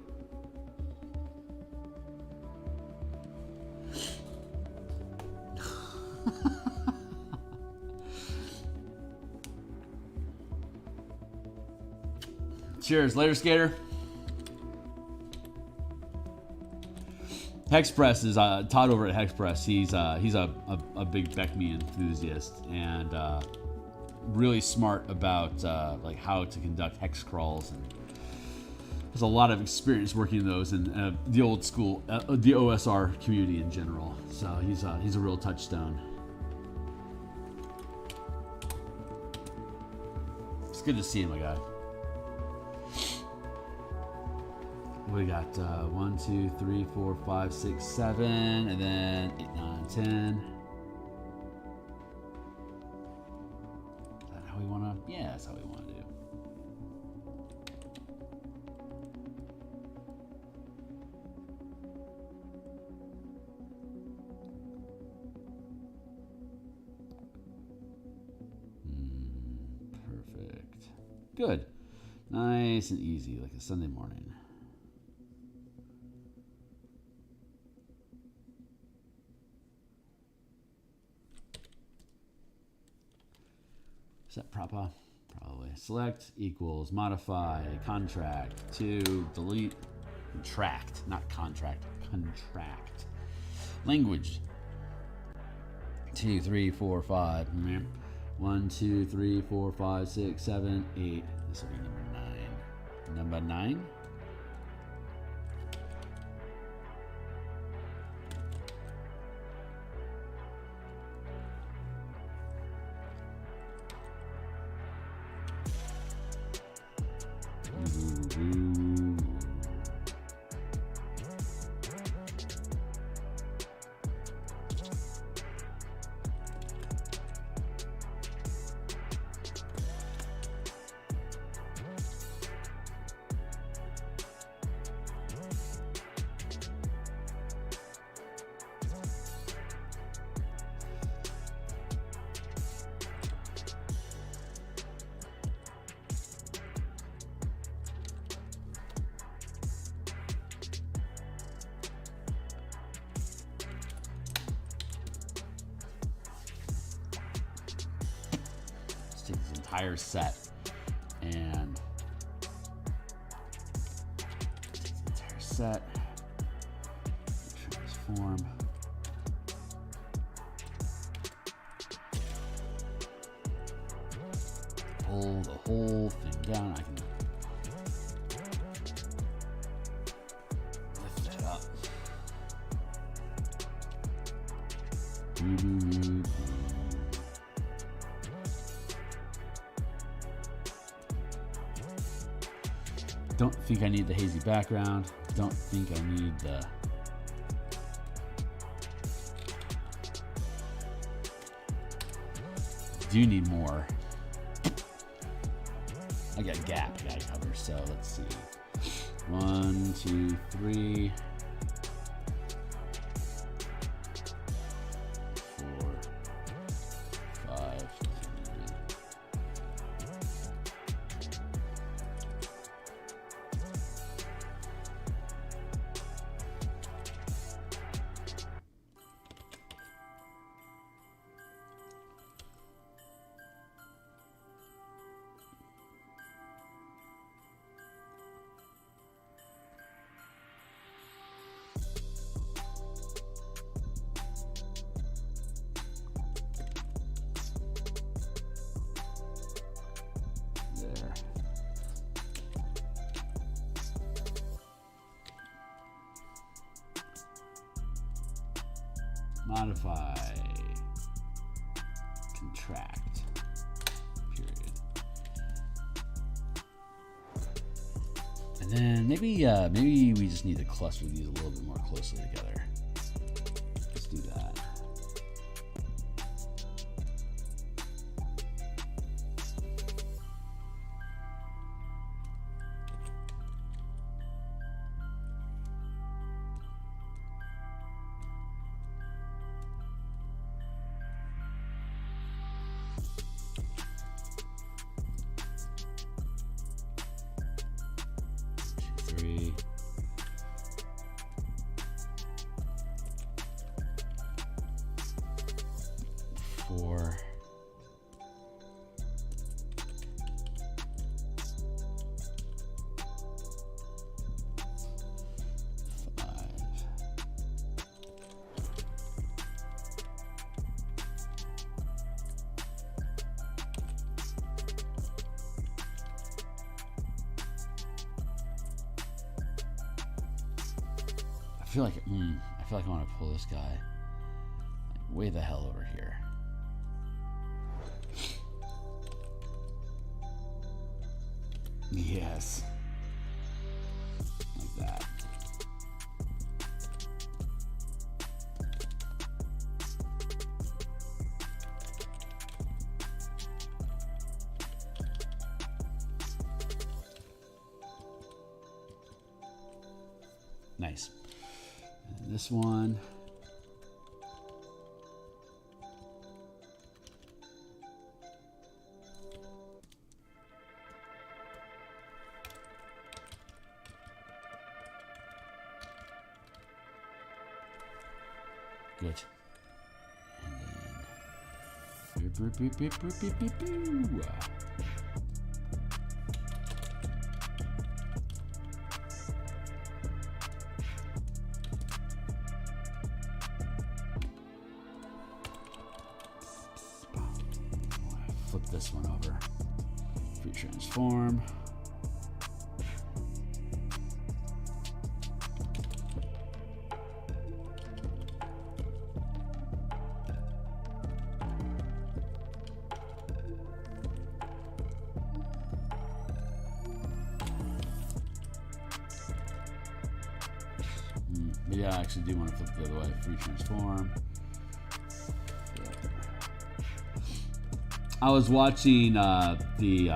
Cheers. Later, skater. Hexpress is Todd over at Hexpress. He's a big Beckme enthusiast and really smart about like how to conduct hex crawls, and has a lot of experience working those in the old school, the OSR community in general. So he's a real touchstone. It's good to see you, my guy. We got 1, 2, 3, 4, 5, 6, 7, and then 8, 9, 10. Is that how we want to? Yeah, that's how we want to do. Perfect. Good. Nice and easy, like a Sunday morning. Is that proper? Probably. Select equals modify contract to delete contract, not contract, contract. Language. 2, 3, 4, 5. 1, 2, 3, 4, 5, 6, 7, 8. This will be number 9. Number 9. Take this entire set and transform. Pull the whole thing down. I can lift that up. Don't think I need the hazy background. Don't think I need the... Do need more. I got a gap I gotta cover, so let's see. 1, 2, 3. 4, 5. Modify, contract, period. And then maybe we just need to cluster these a little bit more closely together. Let's do that. feel like I want to pull this guy like way the hell over here. Yes. Like that. Nice. And this one. Good. And then beep, beep, beep, beep, beep, beep, beep. Flip this one over. Free transform. Yeah, I actually do want to flip the other way. Free transform. I was watching the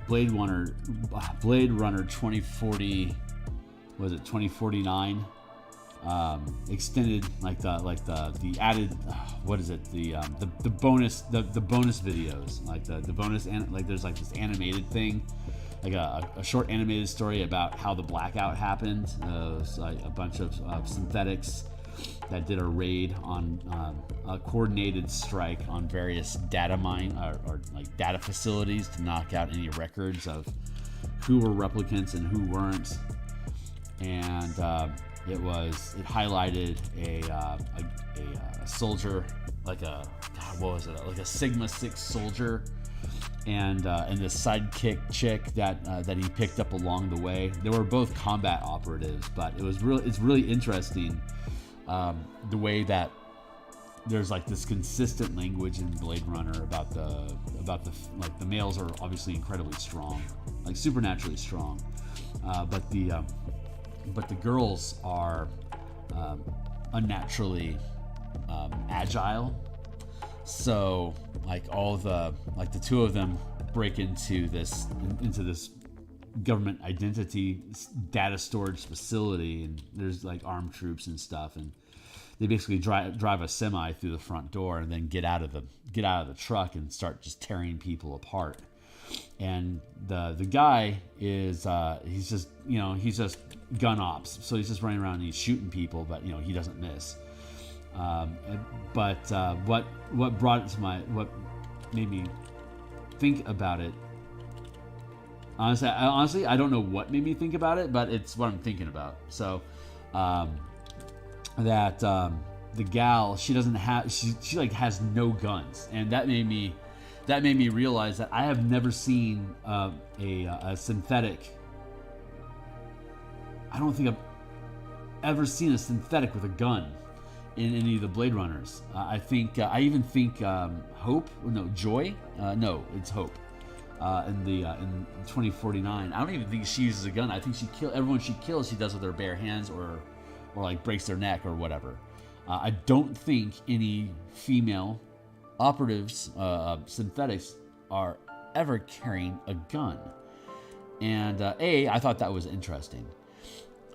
Blade Runner 2040, was it 2049? Extended like the added what is it, the bonus videos, like the bonus, and like there's like this animated thing, like a short animated story about how the blackout happened. It was like a bunch of synthetics that did a raid on a coordinated strike on various data or like data facilities to knock out any records of who were replicants and who weren't. And it highlighted a soldier, like a like a Sigma 6 soldier, and this sidekick chick that he picked up along the way. They were both combat operatives, but it's really interesting the way that there's like this consistent language in Blade Runner about the like the males are obviously incredibly strong, like supernaturally strong, but the girls are unnaturally agile. So like the two of them break into this government identity data storage facility, and there's like armed troops and stuff, and they basically drive a semi through the front door and then get out of the truck and start just tearing people apart. And the guy is he's just gun ops, so he's just running around and he's shooting people, but he doesn't miss. But what brought it to what made me think about it, honestly I don't know what made me think about it, but it's what I'm thinking about. So that the gal, she like has no guns, and that made me realize that I have never seen a synthetic. I don't think I've ever seen a synthetic with a gun in any of the Blade Runners. I even think Joy. No, it's Hope. In 2049, I don't even think she uses a gun. I think everyone she kills, she does with her bare hands or like breaks their neck or whatever. I don't think any female operatives, synthetics, are ever carrying a gun. And I thought that was interesting.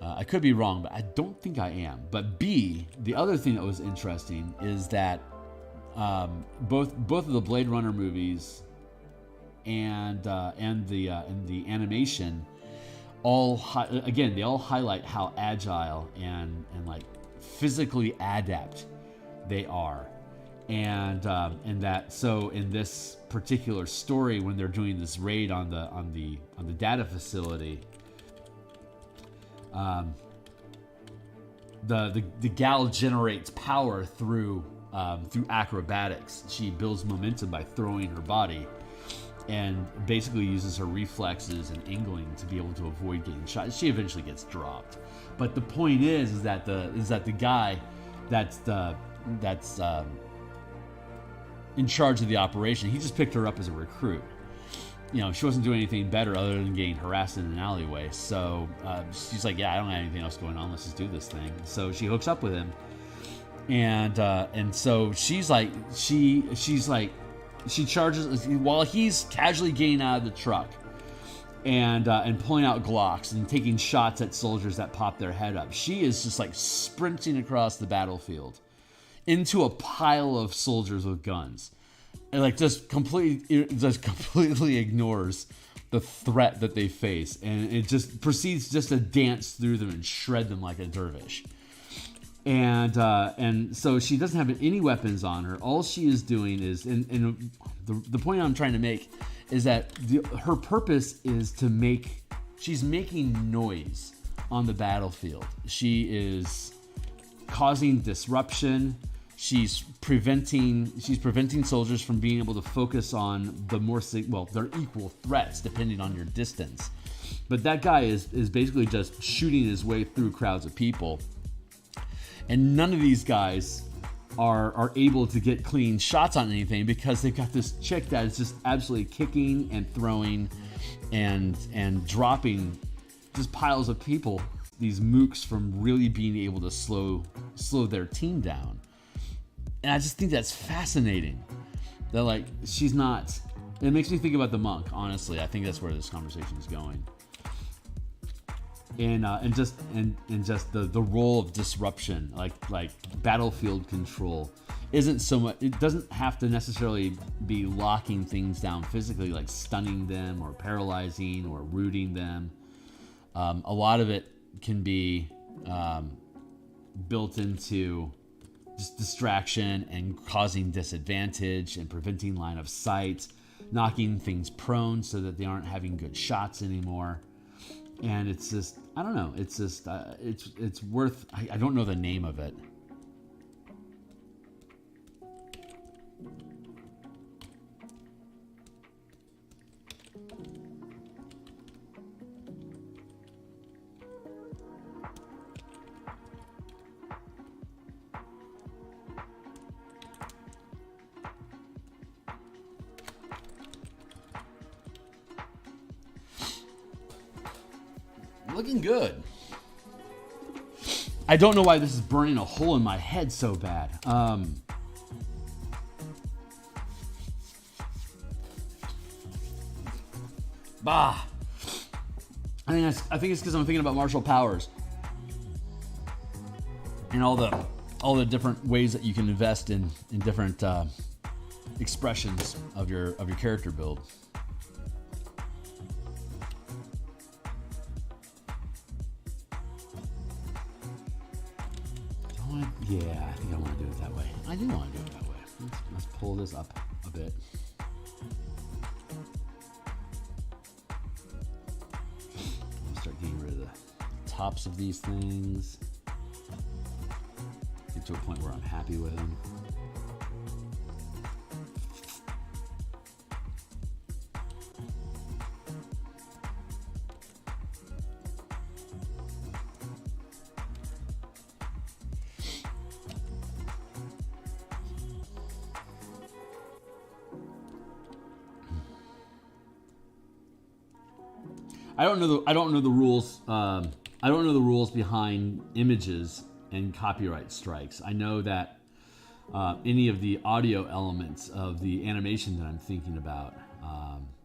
I could be wrong, but I don't think I am. But B, the other thing that was interesting is that both of the Blade Runner movies and the animation they all highlight how agile and like physically adept they are. And that, so in this particular story, when they're doing this raid on the data facility, the gal generates power through acrobatics. She builds momentum by throwing her body, and basically uses her reflexes and angling to be able to avoid getting shot. She eventually gets dropped, but the point is that the guy that's in charge of the operation, he just picked her up as a recruit. You know, she wasn't doing anything better other than getting harassed in an alleyway. So she's like, yeah, I don't have anything else going on. Let's just do this thing. So she hooks up with him, and so she's like, she charges while he's casually getting out of the truck and pulling out Glocks and taking shots at soldiers that pop their head up. She is just like sprinting across the battlefield into a pile of soldiers with guns. And like just completely ignores the threat that they face, and it just proceeds just to dance through them and shred them like a dervish. And so she doesn't have any weapons on her. All she is doing is, and the point I'm trying to make is that her purpose is to she's making noise on the battlefield. She is causing disruption. She's preventing soldiers from being able to focus on their equal threats depending on your distance. But that guy is basically just shooting his way through crowds of people. And none of these guys are able to get clean shots on anything because they've got this chick that is just absolutely kicking and throwing and dropping just piles of people, these mooks, from really being able to slow their team down. And I just think that's fascinating. That like she's not. It makes me think about the monk. Honestly, I think that's where this conversation is going. And just the role of disruption, like battlefield control, isn't so much. It doesn't have to necessarily be locking things down physically, like stunning them or paralyzing or rooting them. A lot of it can be built into just distraction and causing disadvantage and preventing line of sight, knocking things prone so that they aren't having good shots anymore. And it's just, I don't know, it's just, it's worth, I don't know the name of it. Looking good. I don't know why this is burning a hole in my head so bad. I think it's because I'm thinking about martial powers and all the different ways that you can invest in different expressions of your character build. Yeah, I think I want to do it that way. I do want to do it that way. Let's pull this up a bit. I'll start getting rid of the tops of these things. Get to a point where I'm happy with them. I don't know the rules. I don't know the rules behind images and copyright strikes. I know that any of the audio elements of the animation that I'm thinking about,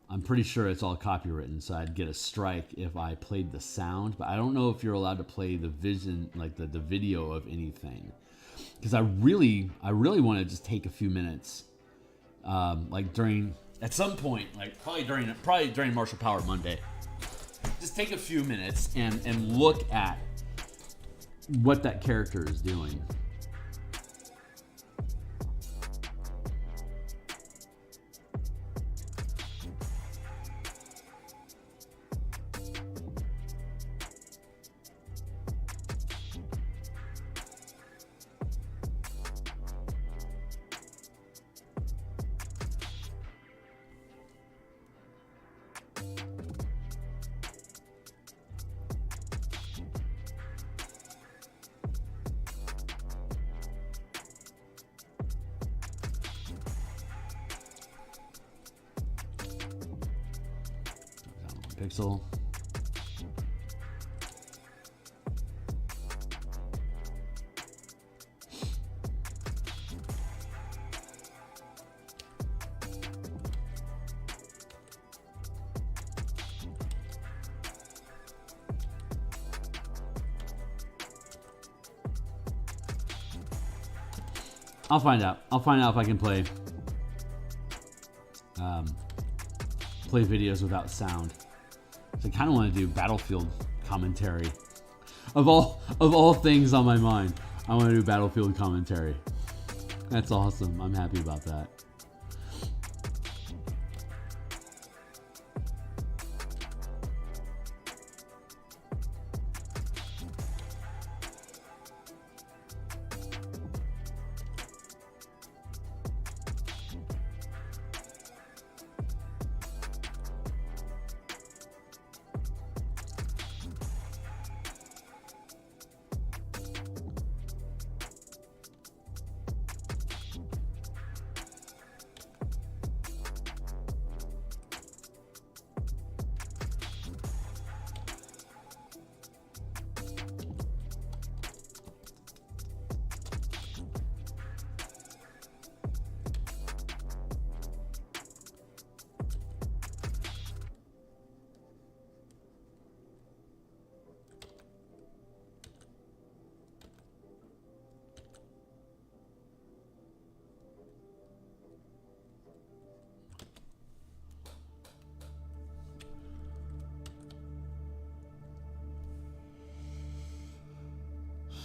I'm pretty sure it's all copywritten, so I'd get a strike if I played the sound. But I don't know if you're allowed to play the vision, like the video of anything, because I really want to just take a few minutes, like at some point, like probably during Martial Power Monday. Just take a few minutes and look at what that character is doing. Pixel. I'll find out. I'll find out if I can play play videos without sound. So I kind of want to do Battlefield commentary. Of all things on my mind, I want to do Battlefield commentary. That's awesome. I'm happy about that.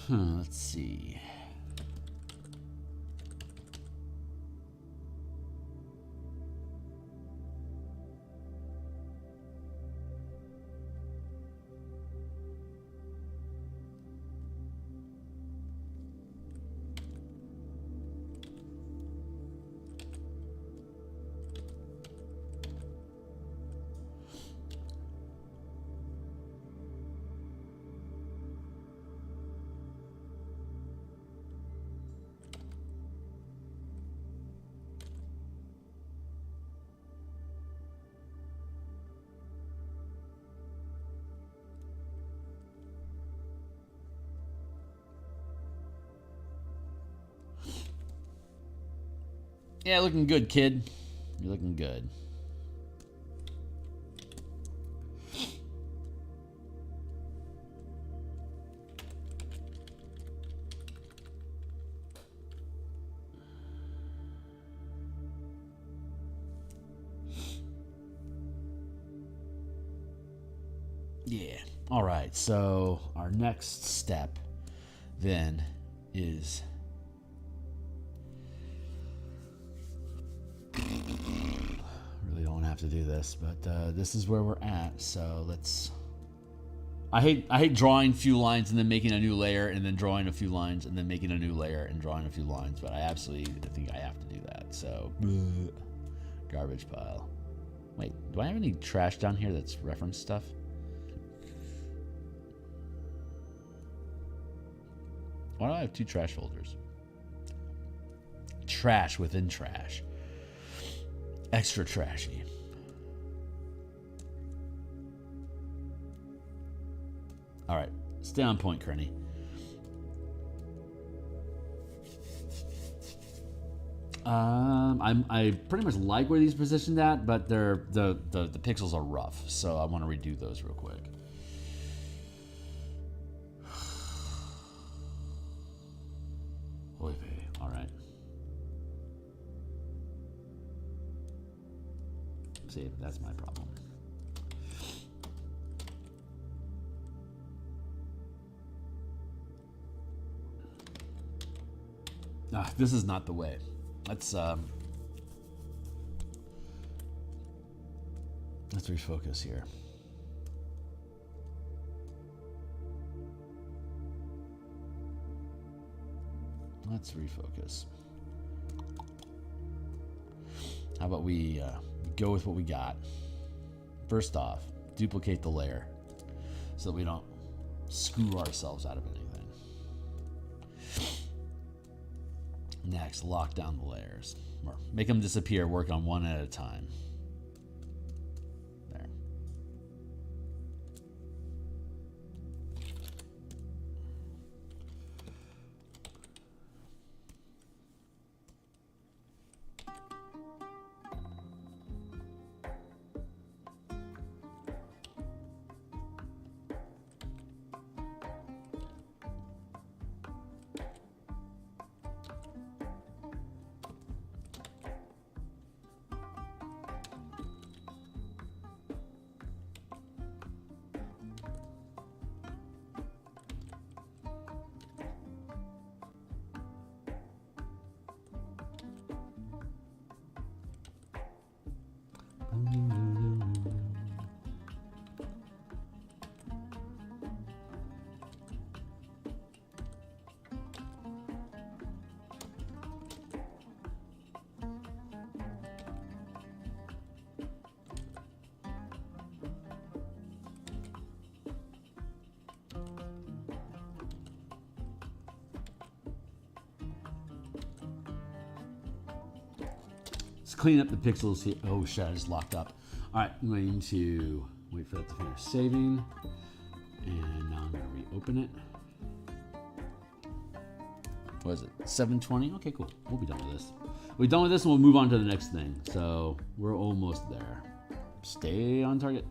Let's see. Yeah, looking good, kid. You're looking good. Yeah. All right. So our next step then is really don't have to do this, but this is where we're at. So let's. I hate drawing a few lines and then making a new layer and then drawing a few lines and then making a new layer and drawing a few lines, but I absolutely think I have to do that. So garbage pile. Wait, do I have any trash down here that's reference stuff? Why do I have two trash folders? Trash within trash. Extra trashy. All right, stay on point, Kearney. I pretty much like where these positioned at, but the pixels are rough, so I want to redo those real quick. All right. See, that's my problem. This is not the way. Let's refocus here. Let's refocus. How about we go with what we got? First off, duplicate the layer so that we don't screw ourselves out of anything. Next, lock down the layers. Or make them disappear, work on one at a time. There. Just clean up the pixels here. Oh shit, I just locked up. All right, I'm going to wait for that to finish saving. And now I'm going to reopen it. What is it? 720? Okay, cool. We'll be done with this. We're done with this and we'll move on to the next thing. So we're almost there. Stay on target.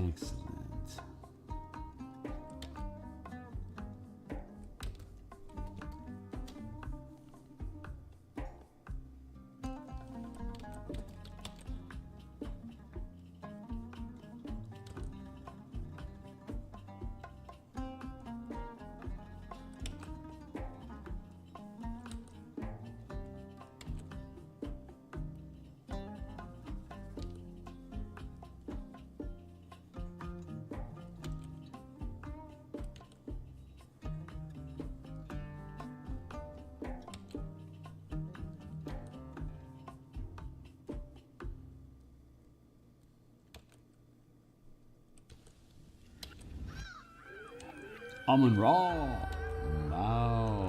Excellent. Almond raw. Wow.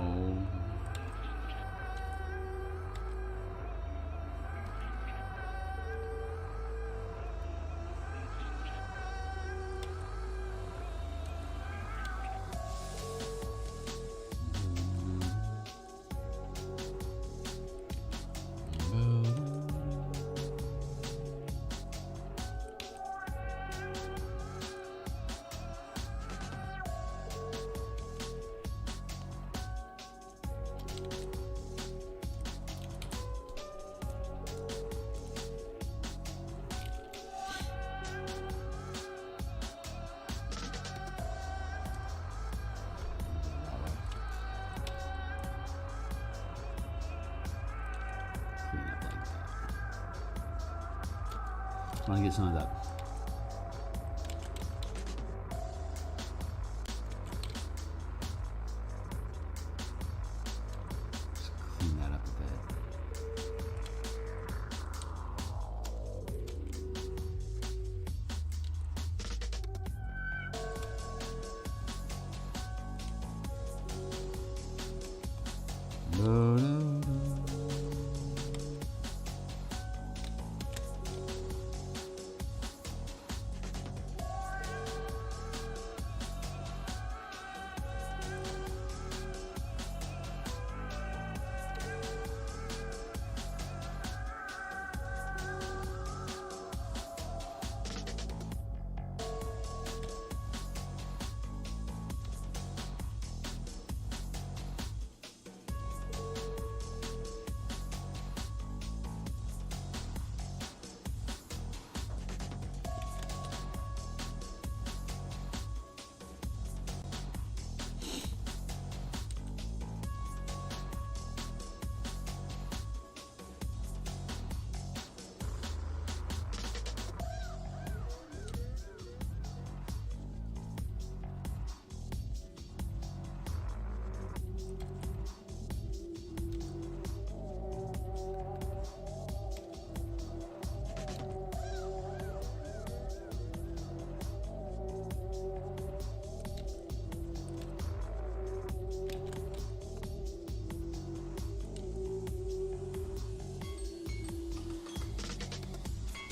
I want to get some of that. Just clean that up a bit.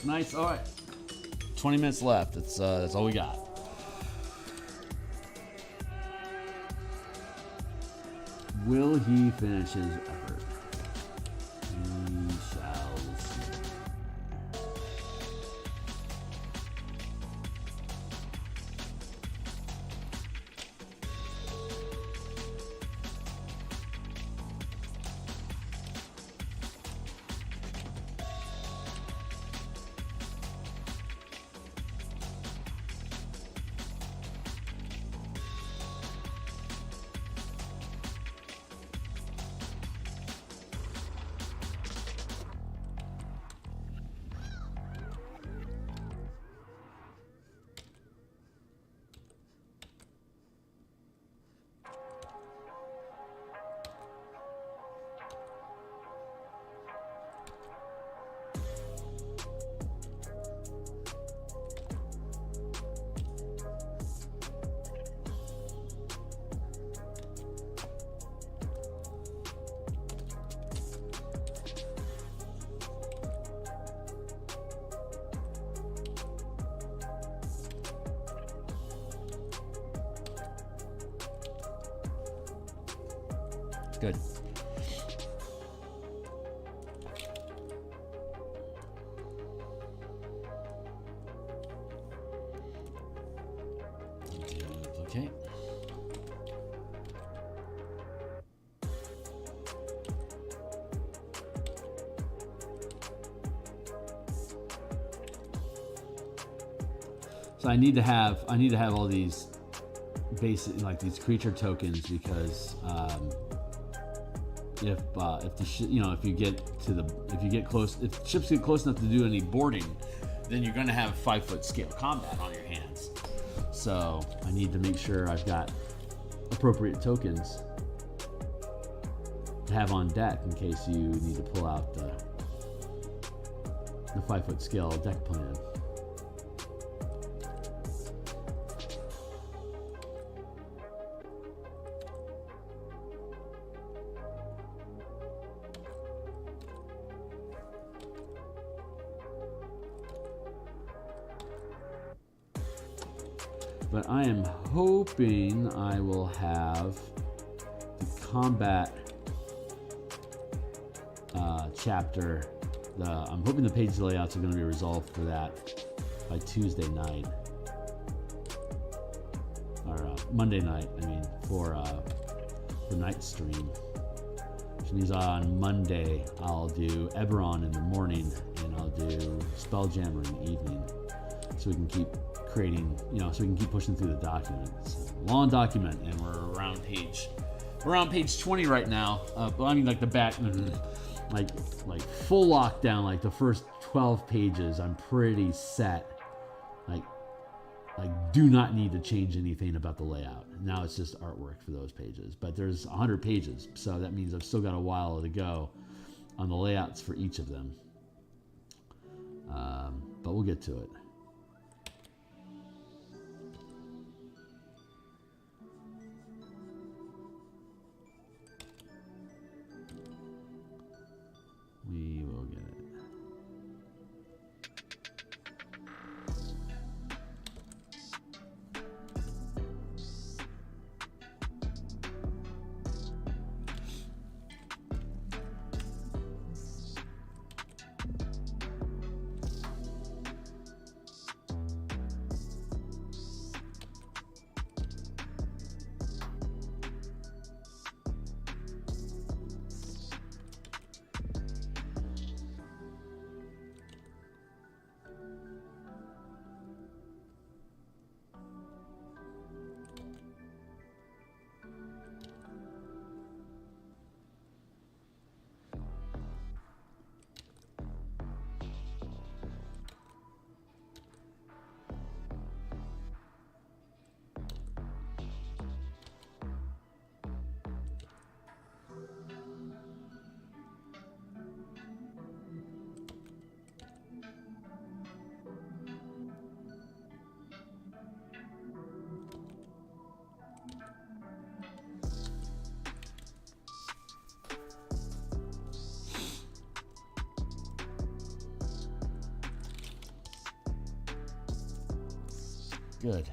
Nice. All right. 20 minutes left. That's all we got. Will he finish his effort? We shall see. Good. Okay. So I need to have all these basic, like these creature tokens, because if ships get close enough to do any boarding, then you're going to have 5-foot scale combat on your hands. So I need to make sure I've got appropriate tokens to have on deck in case you need to pull out the 5-foot scale deck plan. But I am hoping I will have the combat chapter. I'm hoping the page layouts are going to be resolved for that by Tuesday night. Or Monday night, I mean, for night stream. Which means on Monday I'll do Eberron in the morning and I'll do Spelljammer in the evening. So we can keep creating, so we can keep pushing through the document. It's a long document, and we're around page 20 right now. Well, I mean, like the back, like full lockdown, like the first 12 pages, I'm pretty set. Like do not need to change anything about the layout. Now it's just artwork for those pages. But there's 100 pages, so that means I've still got a while to go on the layouts for each of them. But we'll get to it. We will get it. Good.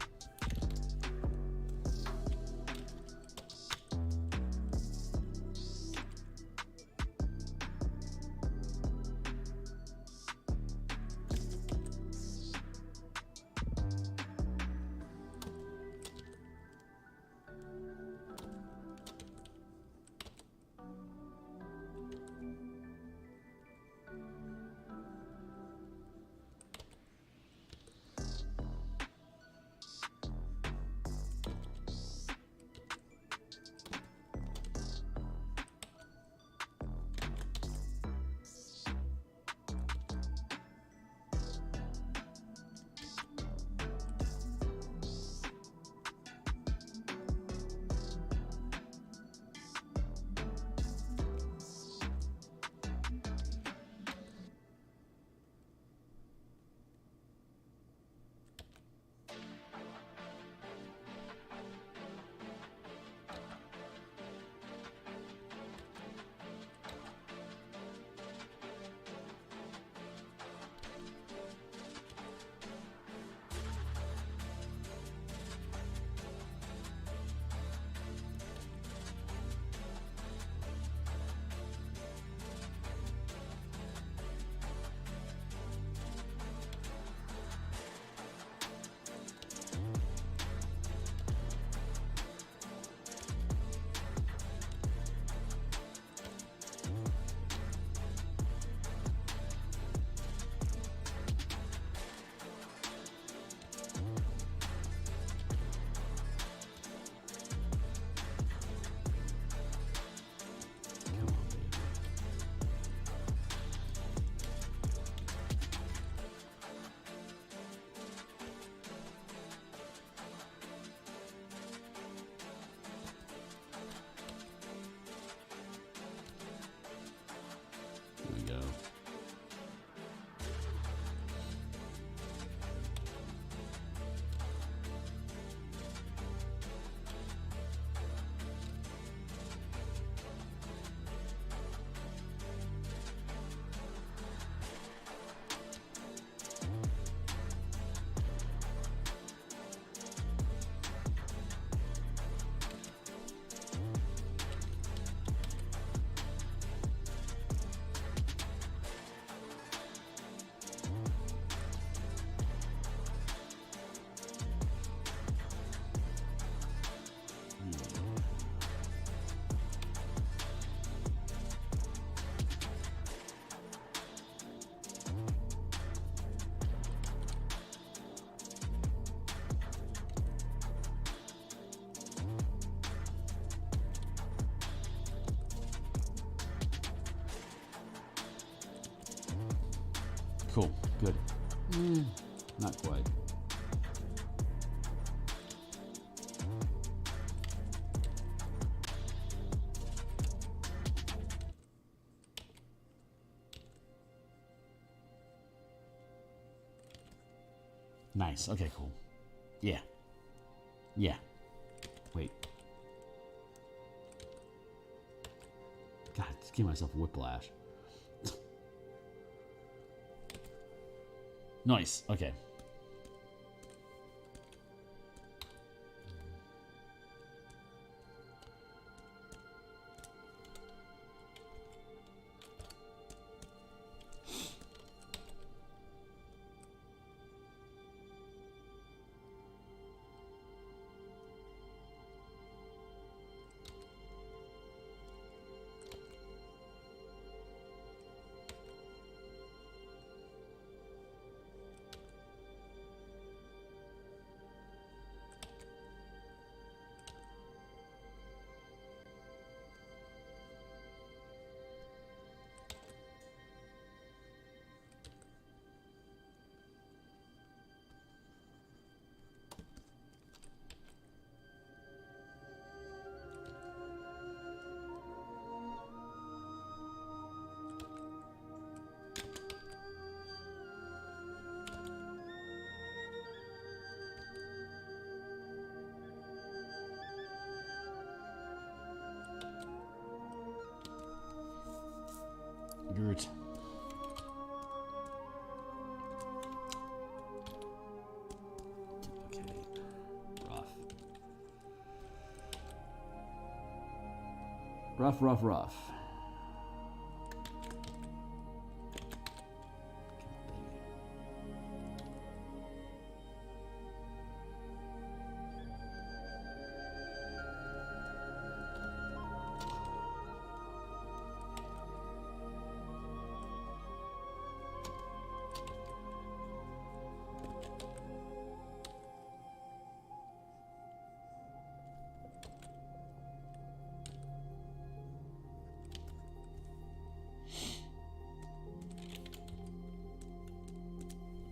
Cool. Good. Not quite. Nice. Okay, cool. Yeah. Yeah. Wait. God, just give myself a whiplash. Nice. Okay. Rough, rough, rough.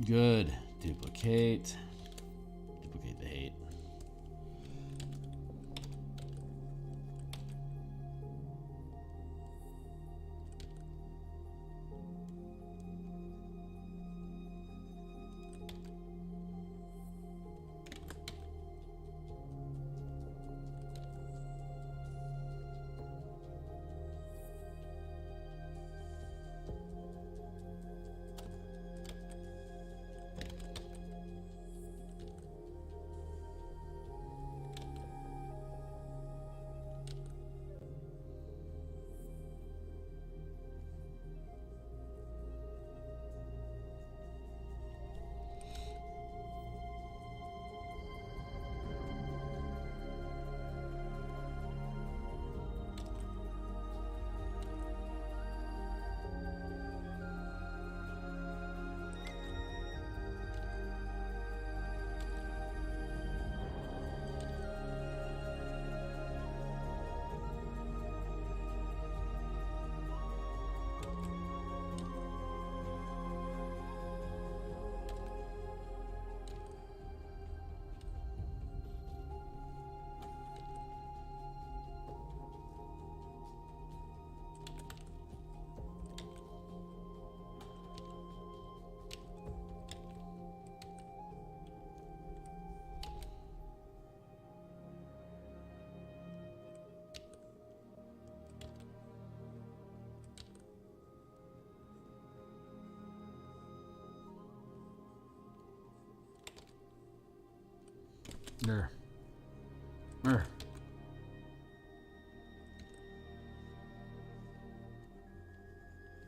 Good. Duplicate. Duplicate the hate.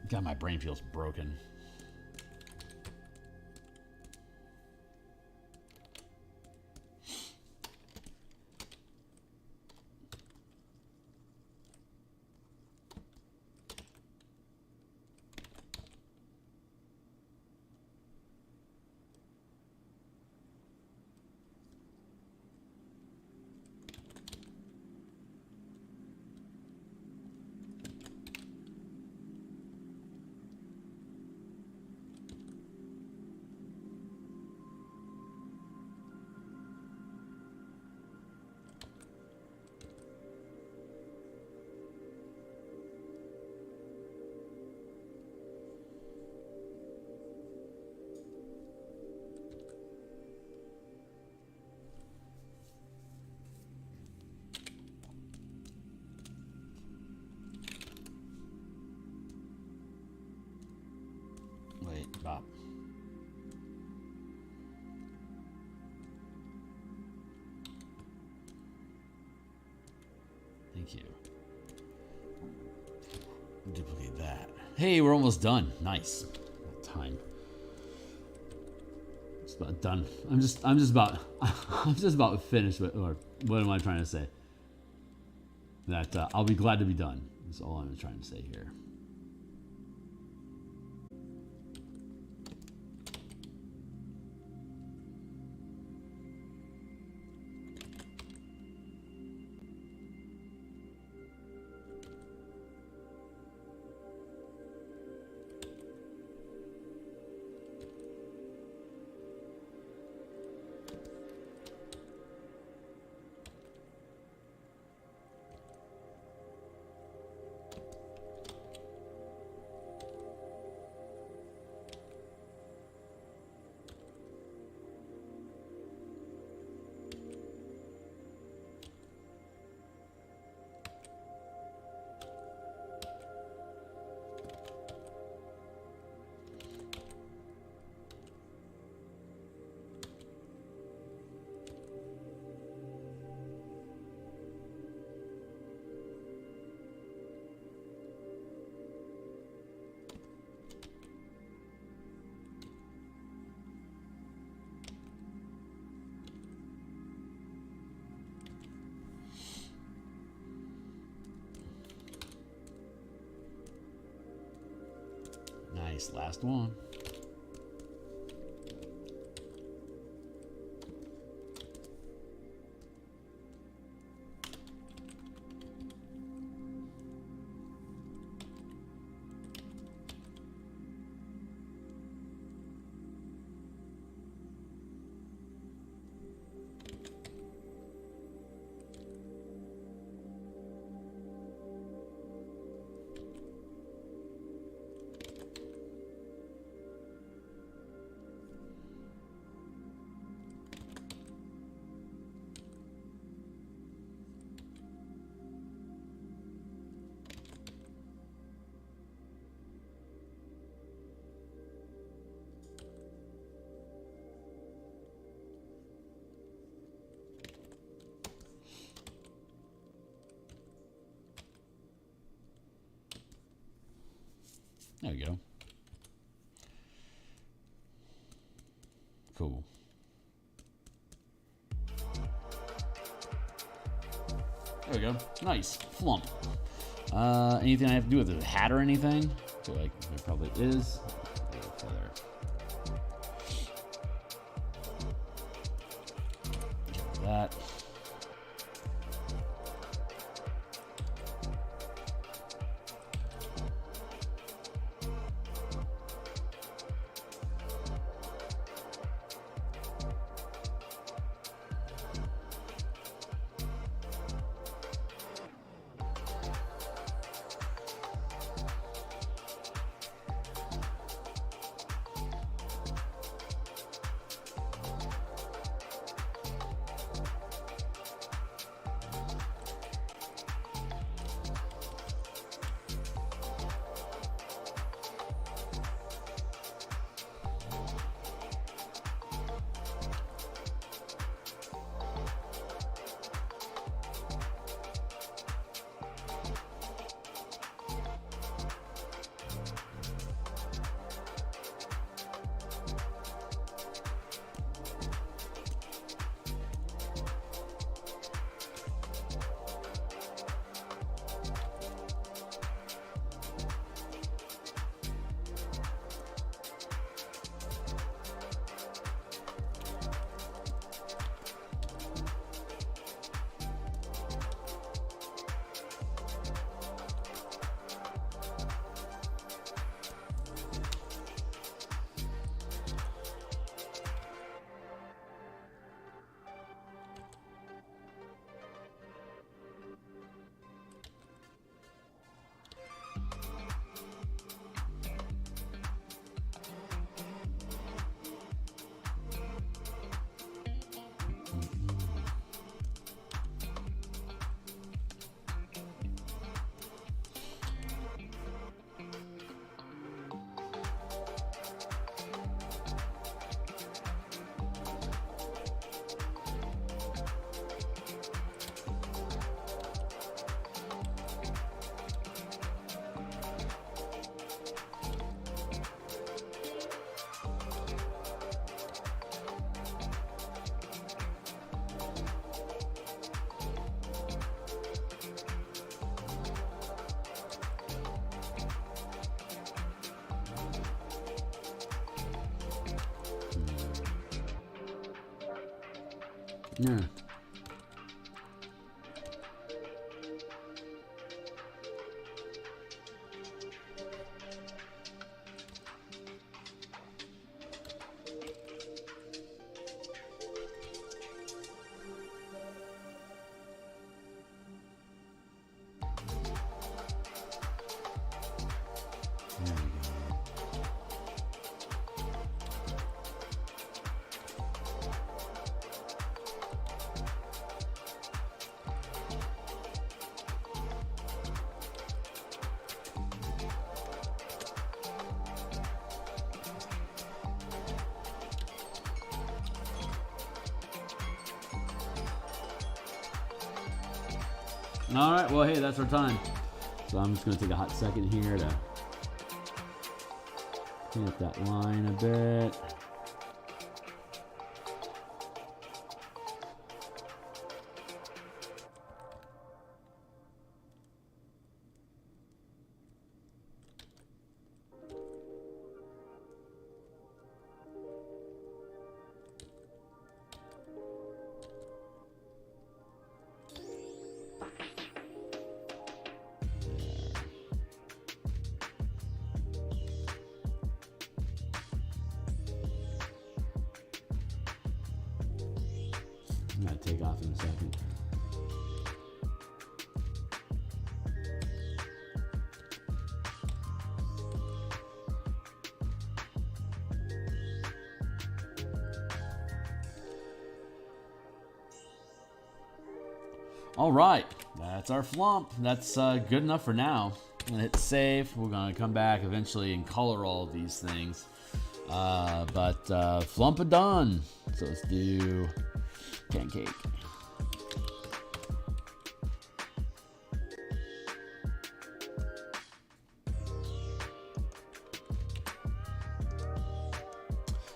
God, my brain feels broken. Wait, Bob. Thank you. Duplicate that. Hey, we're almost done. Nice. Time. It's about done. I'm just about finished with, or what am I trying to say? That I'll be glad to be done. That's all I'm trying to say here. Nice, last one. There you go. Cool. There we go. Nice. Flump. Anything I have to do with the hat or anything? I feel like there probably is. Feather. That. Yeah. All right, well, hey, that's our time. So I'm just going to take a hot second here to clean up that line a bit. I'm gonna take off in a second. All right, that's our flump. That's good enough for now. I'm gonna hit save. We're gonna come back eventually and color all of these things. But flump it done. So let's do pancake.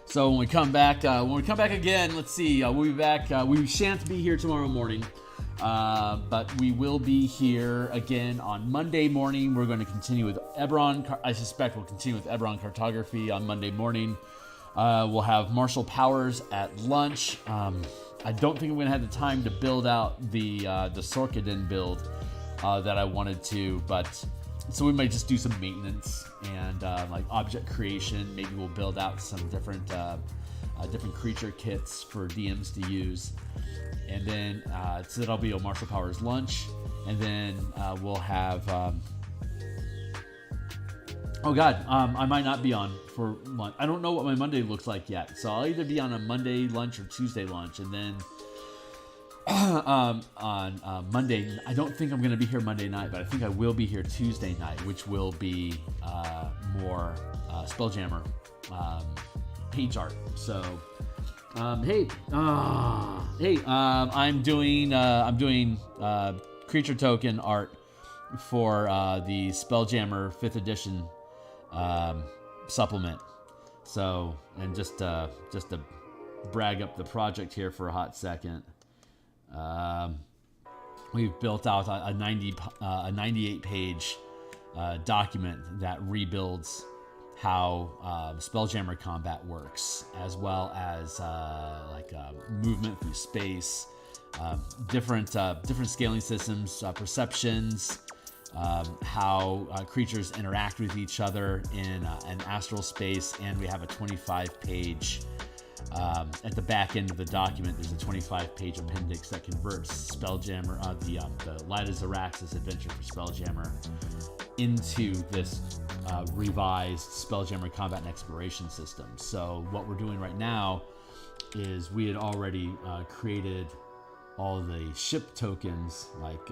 So when we come back again, let's see. We'll be back. We shan't be here tomorrow morning, but we will be here again on Monday morning. We're going to continue with Eberron. I suspect we'll continue with Eberron cartography on Monday morning. We'll have martial powers at lunch. I don't think I'm going to have the time to build out the Sorkadin build that I wanted to, but. So we might just do some maintenance and like object creation. Maybe we'll build out some different creature kits for DMs to use. And then, so that'll be a Martial Powers lunch. And then we'll have, oh God, I might not be on for lunch. I don't know what my Monday looks like yet. So I'll either be on a Monday lunch or Tuesday lunch. And then on Monday, I don't think I'm going to be here Monday night, but I think I will be here Tuesday night, which will be more Spelljammer page art. So, hey, I'm doing creature token art for the Spelljammer 5th edition supplement. So, and just to brag up the project here for a hot second. We've built out a 98-page document that rebuilds how Spelljammer combat works, as well as movement through space, different scaling systems, perceptions, how creatures interact with each other in an astral space, and we have a 25-page. At the back end of the document, there's a 25-page appendix that converts Spelljammer, the Light of Zaraxis adventure for Spelljammer, into this revised Spelljammer Combat Exploration system. So what we're doing right now is we had already created all the ship tokens, like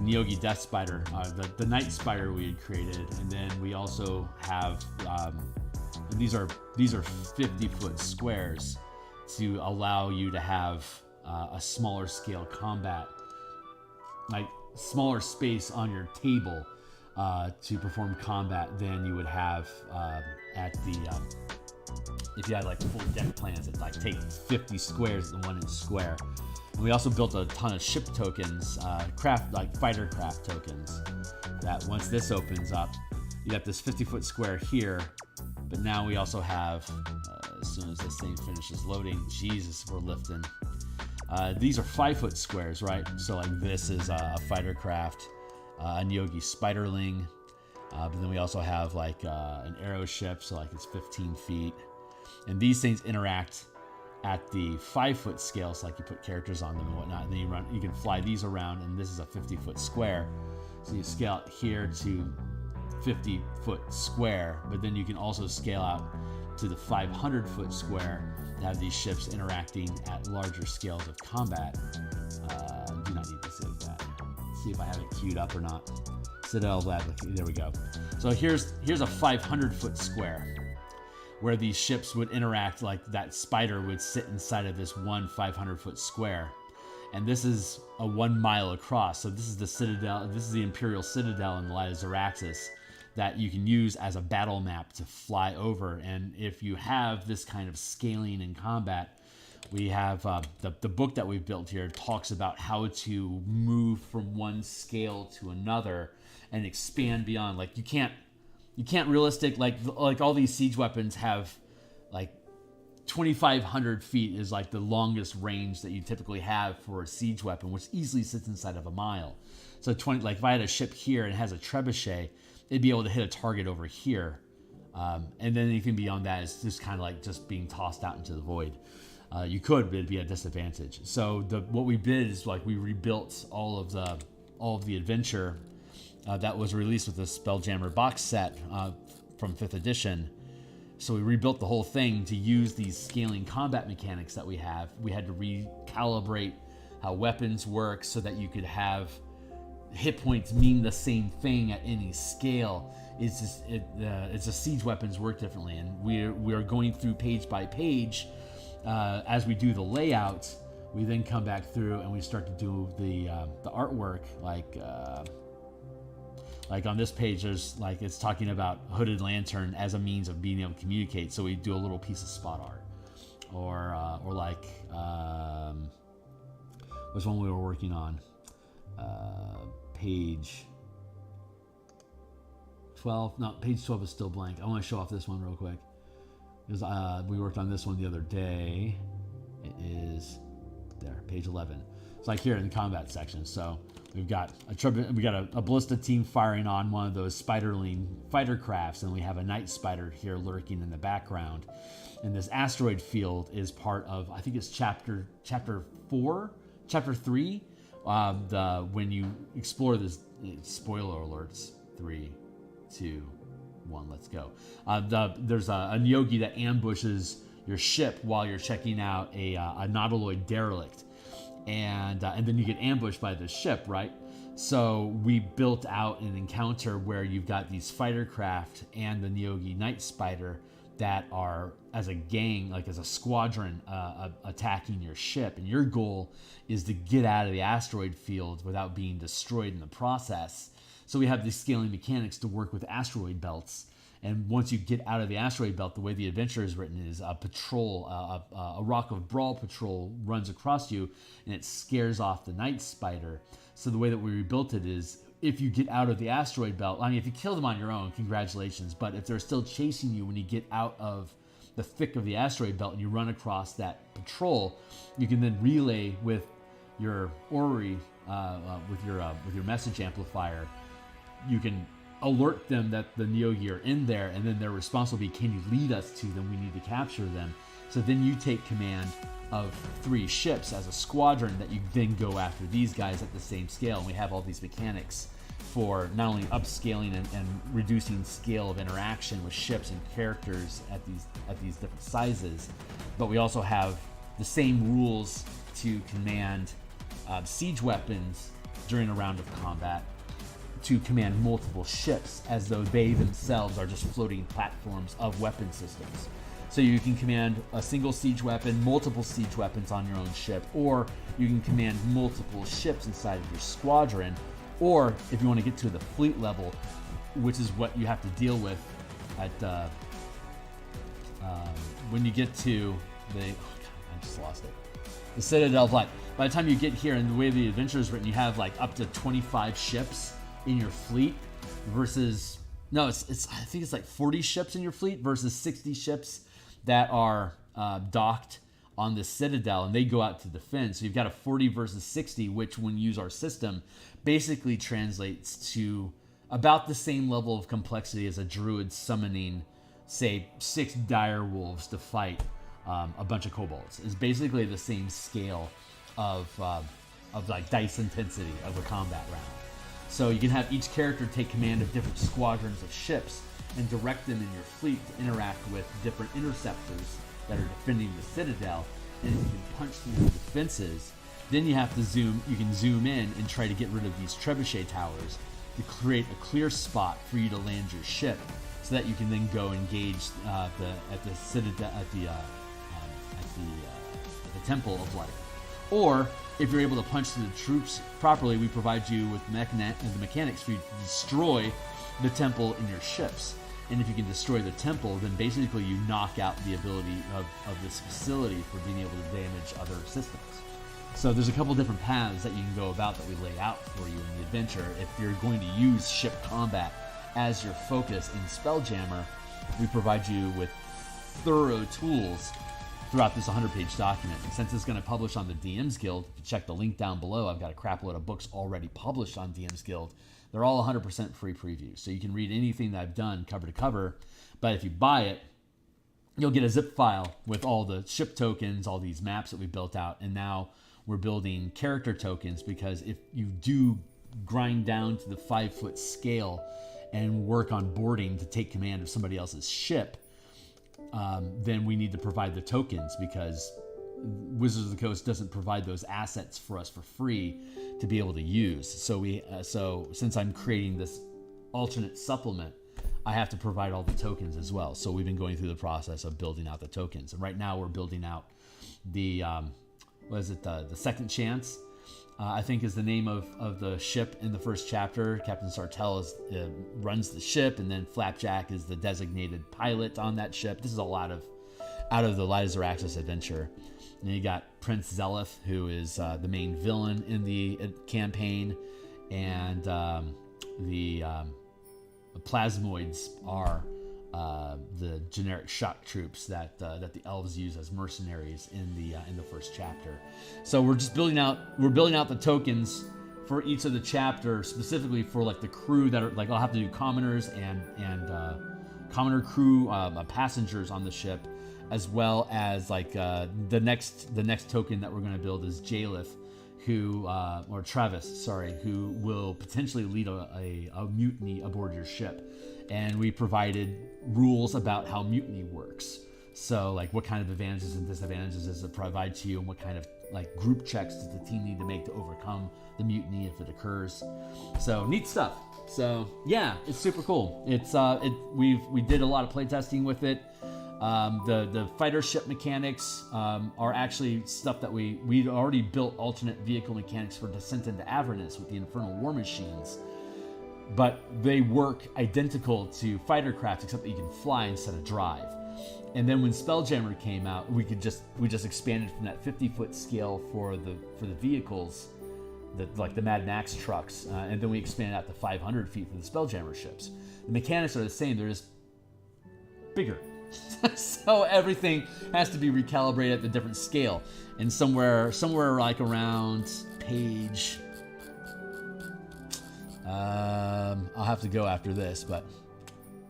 Neogi Death Spider, the Night Spider we had created, and then we also have these are 50-foot squares to allow you to have a smaller scale combat, like smaller space on your table to perform combat than you would have at the if you had like full deck plans that like take 50 squares in 1 inch square. And we also built a ton of ship tokens, fighter craft tokens, that once this opens up, you have this 50-foot square here, but now we also have, as soon as this thing finishes loading, Jesus, we're lifting. These are 5-foot squares, right? So like this is a fighter craft, a Neogi Spiderling, but then we also have like an arrow ship, so like it's 15 feet. And these things interact at the 5-foot scale, so like you put characters on them and whatnot, and then you can fly these around, and this is a 50-foot square. So you scale out here to 50-foot square, but then you can also scale out to the 500-foot square to have these ships interacting at larger scales of combat. Do not need to save that. Let's see if I have it queued up or not. Citadel Lab, there we go. So here's a 500-foot square, where these ships would interact, like that spider would sit inside of this one 500-foot square. And this is a 1 mile across. So this is the Citadel, this is the Imperial Citadel in the Light of Zaraxis that you can use as a battle map to fly over. And if you have this kind of scaling in combat, we have the book that we've built here talks about how to move from one scale to another and expand beyond. Like you can't realistic, like all these siege weapons have like 2,500 feet is like the longest range that you typically have for a siege weapon, which easily sits inside of a mile. So like if I had a ship here and it has a trebuchet, it'd be able to hit a target over here And then anything beyond that is just kind of like just being tossed out into the void. You could, but it'd be a disadvantage. So what we did is like we rebuilt all of the adventure that was released with the Spelljammer box set from 5th edition. So we rebuilt the whole thing to use these scaling combat mechanics that we have. We had to recalibrate how weapons work so that you could have hit points mean the same thing at any scale. It's just siege weapons work differently, and we're going through page by page as we do the layout. We then come back through and we start to do the artwork. Like on this page, there's like it's talking about Hooded Lantern as a means of being able to communicate. So we do a little piece of spot art, or like was one we were working on. Page 12. No, page 12 is still blank. I want to show off this one real quick because we worked on this one the other day. It is there, page 11. It's like here in the combat section. So we've got a ballista team firing on one of those spiderling fighter crafts, and we have a night spider here lurking in the background. And this asteroid field is part of, I think it's chapter 3. When you explore this, spoiler alerts, 3, 2, 1, let's go. There's a Theurgy that ambushes your ship while you're checking out a nautiloid derelict, and then you get ambushed by the ship, right? So we built out an encounter where you've got these fighter craft and the Theurgy Night Spider that are, as a gang, like as a squadron, attacking your ship. And your goal is to get out of the asteroid field without being destroyed in the process. So we have these scaling mechanics to work with asteroid belts. And once you get out of the asteroid belt, the way the adventure is written is a patrol, a Rock of Brawl patrol runs across you, and it scares off the Night Spider. So the way that we rebuilt it is, if you get out of the asteroid belt, I mean, if you kill them on your own, congratulations. But if they're still chasing you when you get out of the thick of the asteroid belt and you run across that patrol, you can then relay with your orrery, with your message amplifier. You can alert them that the Theurgy are in there, and then their response will be, can you lead us to them? We need to capture them. So then you take command of 3 ships as a squadron that you then go after these guys at the same scale. And we have all these mechanics for not only upscaling and reducing scale of interaction with ships and characters at these different sizes, but we also have the same rules to command siege weapons during a round of combat, to command multiple ships as though they themselves are just floating platforms of weapon systems. So you can command a single siege weapon, multiple siege weapons on your own ship, or you can command multiple ships inside of your squadron, or if you want to get to the fleet level, which is what you have to deal with at when you get to I just lost it. The Citadel of Light. By the time you get here, and the way the adventure is written, you have like up to 25 ships in your fleet versus I think it's like 40 ships in your fleet versus 60 ships that are docked on the Citadel, and they go out to defend. So you've got a 40 versus 60, which when you use our system basically translates to about the same level of complexity as a druid summoning, say, 6 dire wolves to fight a bunch of kobolds. It's basically the same scale of like dice intensity of a combat round. So you can have each character take command of different squadrons of ships and direct them in your fleet to interact with different interceptors that are defending the Citadel. And if you can punch through the defenses, then you have to zoom in and try to get rid of these trebuchet towers to create a clear spot for you to land your ship, so that you can then go engage at the Citadel at the Temple of Light. Or if you're able to punch through the troops properly, we provide you with the mechanics for you to destroy the temple in your ships. And if you can destroy the temple, then basically you knock out the ability of this facility for being able to damage other systems. So there's a couple different paths that you can go about that we lay out for you in the adventure. If you're going to use ship combat as your focus in Spelljammer, we provide you with thorough tools throughout this 100-page document. And since it's going to publish on the DMsGuild, if you check the link down below, I've got a crap load of books already published on DMsGuild They're all 100% free previews. So you can read anything that I've done cover to cover. But if you buy it, you'll get a zip file with all the ship tokens, all these maps that we built out. And now we're building character tokens, because if you do grind down to the 5-foot scale and work on boarding to take command of somebody else's ship, then we need to provide the tokens, because Wizards of the Coast doesn't provide those assets for us for free to be able to use. So since I'm creating this alternate supplement, I have to provide all the tokens as well. So we've been going through the process of building out the tokens, and right now we're building out the the Second Chance, I think is the name of the ship in the first chapter. Captain Sartell runs the ship, and then Flapjack is the designated pilot on that ship. This is a lot of out of the Light of Zaraxis adventure. And you got Prince Zeleth, who is the main villain in the campaign, and the Plasmoids are the generic shock troops that the elves use as mercenaries in the first chapter. So we're just building out the tokens for each of the chapter, specifically for like the crew that are like, I'll have to do commoners and commoner crew, passengers on the ship, as well as like the next token that we're going to build is Jalith, or Travis, who will potentially lead a mutiny aboard your ship. And we provided rules about how mutiny works. So like what kind of advantages and disadvantages does it provide to you, and what kind of like group checks does the team need to make to overcome the mutiny if it occurs. So neat stuff. So yeah, it's super cool. We did a lot of playtesting with it. The fighter ship mechanics are actually stuff that we'd already built alternate vehicle mechanics for Descent into Avernus with the Infernal War Machines, but they work identical to fighter craft, except that you can fly instead of drive. And then when Spelljammer came out, we just expanded from that 50-foot scale for the vehicles, like the Mad Max trucks, and then we expanded out to 500 feet for the Spelljammer ships. The mechanics are the same; they're just bigger. So everything has to be recalibrated at the different scale. And somewhere like around page, I'll have to go after this, but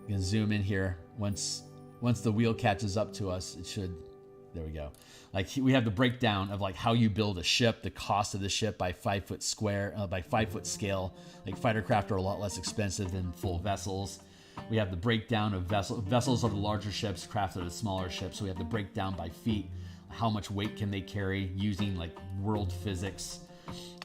you can zoom in here. Once the wheel catches up to us, it should. There we go. Like we have the breakdown of like how you build a ship, the cost of the ship by 5-foot by 5-foot scale. Like fighter craft are a lot less expensive than full vessels. We have the breakdown of vessels are the larger ships, craft are the smaller ships. So we have the breakdown by feet, how much weight can they carry using like world physics.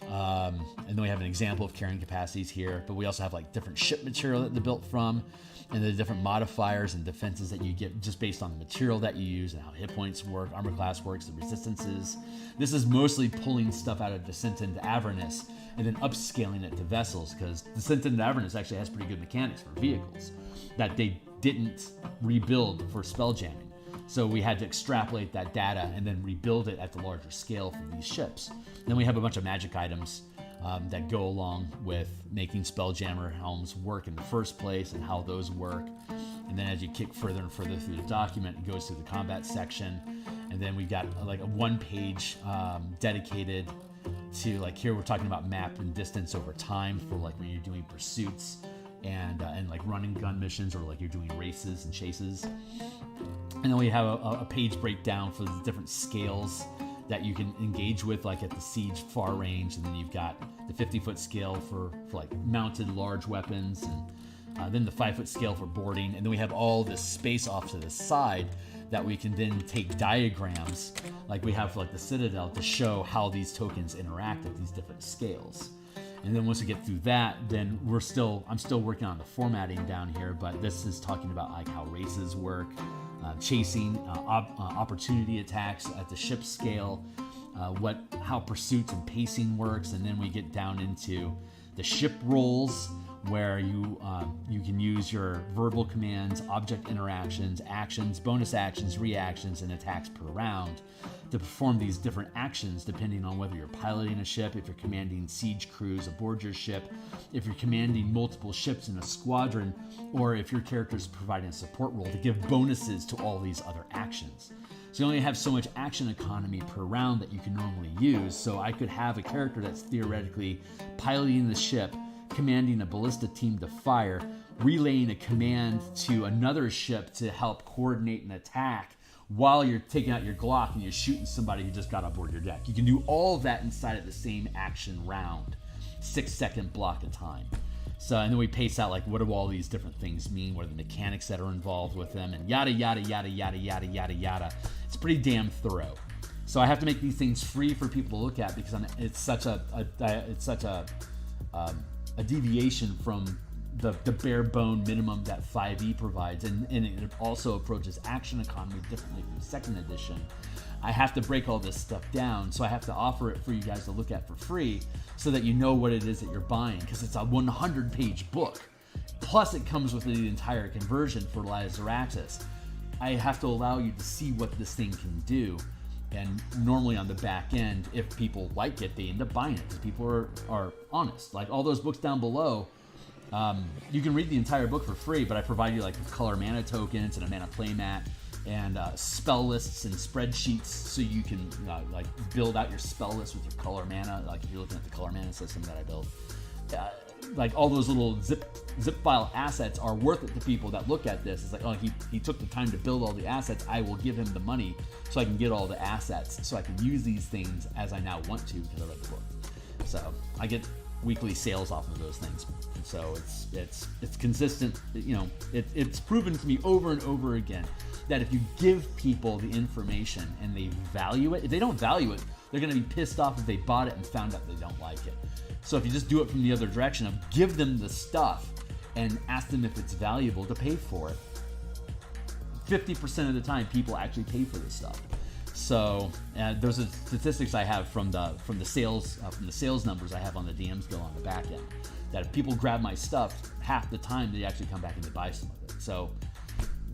And then we have an example of carrying capacities here, but we also have like different ship material that they're built from, and the different modifiers and defenses that you get just based on the material that you use and how hit points work, armor class works, the resistances. This is mostly pulling stuff out of Descent into Avernus and then upscaling it to vessels, because Descent into Avernus actually has pretty good mechanics for vehicles that they didn't rebuild for spelljamming. So we had to extrapolate that data and then rebuild it at the larger scale for these ships. Then we have a bunch of magic items that go along with making Spelljammer helms work in the first place and how those work. And then as you kick further and further through the document, it goes through the combat section. And then we've got like a one-page dedicated to, like, here we're talking about map and distance over time for like when you're doing pursuits and like running gun missions, or like you're doing races and chases. And then we have a page breakdown for the different scales that you can engage with, like at the siege far range. And then you've got the 50-foot scale for like mounted large weapons, and then the 5-foot scale for boarding. And then we have all this space off to the side that we can then take diagrams like we have for like the Citadel to show how these tokens interact at these different scales. And then once we get through that, then I'm still working on the formatting down here, but this is talking about like how races work, chasing, opportunity attacks at the ship scale, how pursuits and pacing works. And then we get down into the ship roles, where you can use your verbal commands, object interactions, actions, bonus actions, reactions, and attacks per round to perform these different actions depending on whether you're piloting a ship, if you're commanding siege crews aboard your ship, if you're commanding multiple ships in a squadron, or if your character is providing a support role to give bonuses to all these other actions. So you only have so much action economy per round that you can normally use. So I could have a character that's theoretically piloting the ship, commanding a ballista team to fire, relaying a command to another ship to help coordinate an attack while you're taking out your Glock and you're shooting somebody who just got aboard your deck. You can do all of that inside of the same action round, 6-second block of time. So, and then we pace out, like, what do all these different things mean? What are the mechanics that are involved with them? And yada, yada, yada, yada, yada, yada, yada. It's pretty damn thorough. So I have to make these things free for people to look at because it's such a deviation from the bare bone minimum that 5e provides, and it also approaches action economy differently from second edition. I have to break all this stuff down, so I have to offer it for you guys to look at for free so that you know what it is that you're buying, because it's a 100-page book. Plus, it comes with the entire conversion for Lazaraxis. I have to allow you to see what this thing can do, and normally on the back end, if people like it, they end up buying it because people are honest. Like all those books down below, you can read the entire book for free, but I provide you like with color mana tokens and a mana playmat, and spell lists and spreadsheets so you can like build out your spell list with your color mana. Like if you're looking at the color mana system that I built, like all those little zip file assets are worth it to people that look at this. It's like, oh, he took the time to build all the assets. I will give him the money so I can get all the assets so I can use these things as I now want to because I read the book. So I get weekly sales off of those things. So it's consistent. You know, it's proven to me over and over again that if you give people the information and they value it, if they don't value it, they're going to be pissed off if they bought it and found out they don't like it. So if you just do it from the other direction of give them the stuff and ask them if it's valuable to pay for it, 50% of the time people actually pay for this stuff. So those are statistics I have from the sales numbers I have on the DMsGuild on the back end. That if people grab my stuff, half the time they actually come back and they buy some of it. So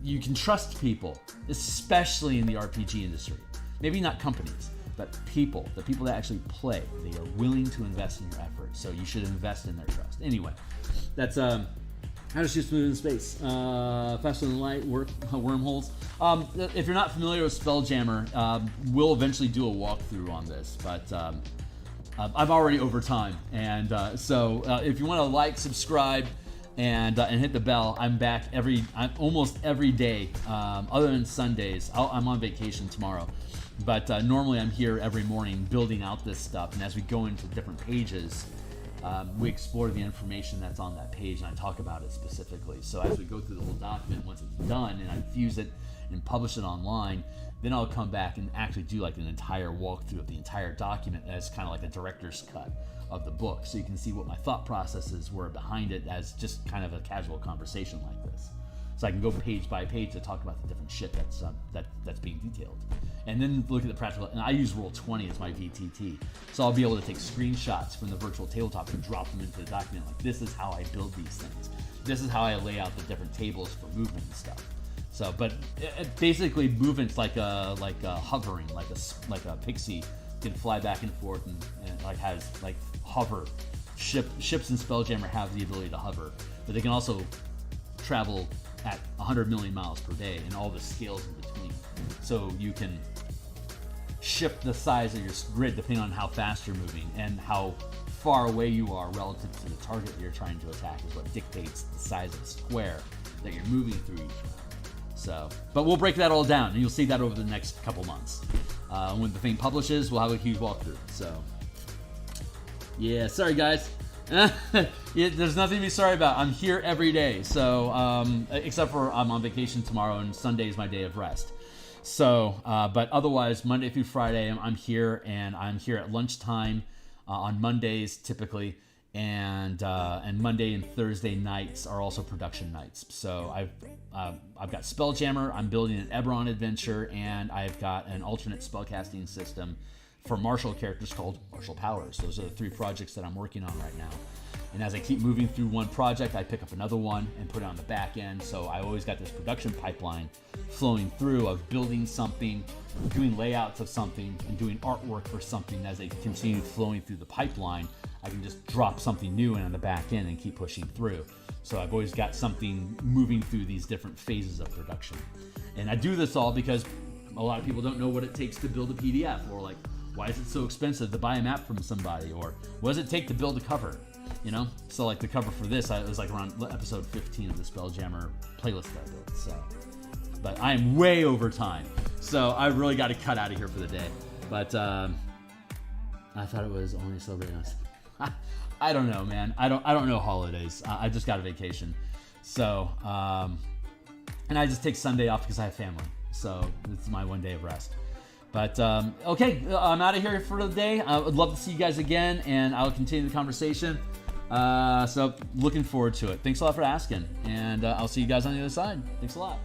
you can trust people, especially in the RPG industry. Maybe not companies, but people, the people that actually play. They are willing to invest in your effort, so you should invest in their trust. Anyway, that's how to shoot smooth in space. Faster than light, wormholes. If you're not familiar with Spelljammer, we'll eventually do a walkthrough on this, but I'm already over time, and so if you want to like, subscribe, and hit the bell. I'm back almost every day, other than Sundays. I'm on vacation tomorrow, but normally I'm here every morning building out this stuff. And as we go into different pages, we explore the information that's on that page, and I talk about it specifically. So as we go through the whole document, once it's done, and I fuse it and publish it online, then I'll come back and actually do like an entire walkthrough of the entire document as kind of like a director's cut of the book, so you can see what my thought processes were behind it as just kind of a casual conversation like this. So I can go page by page to talk about the different shit that's being detailed, and then look at the practical. And I use Roll20 as my VTT, so I'll be able to take screenshots from the virtual tabletop and drop them into the document. Like, this is how I build these things. This is how I lay out the different tables for movement and stuff. So, but basically, movement's like a hovering, like a pixie can fly back and forth and like has like hover. Ships in Spelljammer have the ability to hover, but they can also travel at 100 million miles per day and all the scales in between. So you can shift the size of your grid depending on how fast you're moving and how far away you are relative to the target that you're trying to attack is what dictates the size of the square that you're moving through each round. So, but we'll break that all down, and you'll see that over the next couple months. When the thing publishes, we'll have a huge walkthrough. So, yeah, sorry guys. There's nothing to be sorry about. I'm here every day, so except for I'm on vacation tomorrow, and Sunday is my day of rest. So, but otherwise, Monday through Friday, I'm here, and I'm here at lunchtime on Mondays typically, and Monday and Thursday nights are also production nights. So I've got Spelljammer. I'm building an Eberron adventure, and I've got an alternate spellcasting system for martial characters called Martial Powers. Those are the 3 projects that I'm working on right now. And as I keep moving through one project, I pick up another one and put it on the back end. So I always got this production pipeline flowing through of building something, doing layouts of something, and doing artwork for something. As they continue flowing through the pipeline, I can just drop something new in on the back end and keep pushing through. So I've always got something moving through these different phases of production. And I do this all because a lot of people don't know what it takes to build a PDF, or like, why is it so expensive to buy a map from somebody, or what does it take to build a cover? you know. So like the cover for this, it was like around episode 15 of the Spelljammer playlist that I built. So, but I am way over time, so I really got to cut out of here for the day. But I thought it was only celebrating us. I don't know, man. I don't know holidays. I just got a vacation, so and I just take Sunday off because I have family. So it's my one day of rest. But okay, I'm out of here for the day. I would love to see you guys again, and I'll continue the conversation. So looking forward to it. Thanks a lot for asking, and I'll see you guys on the other side. Thanks a lot.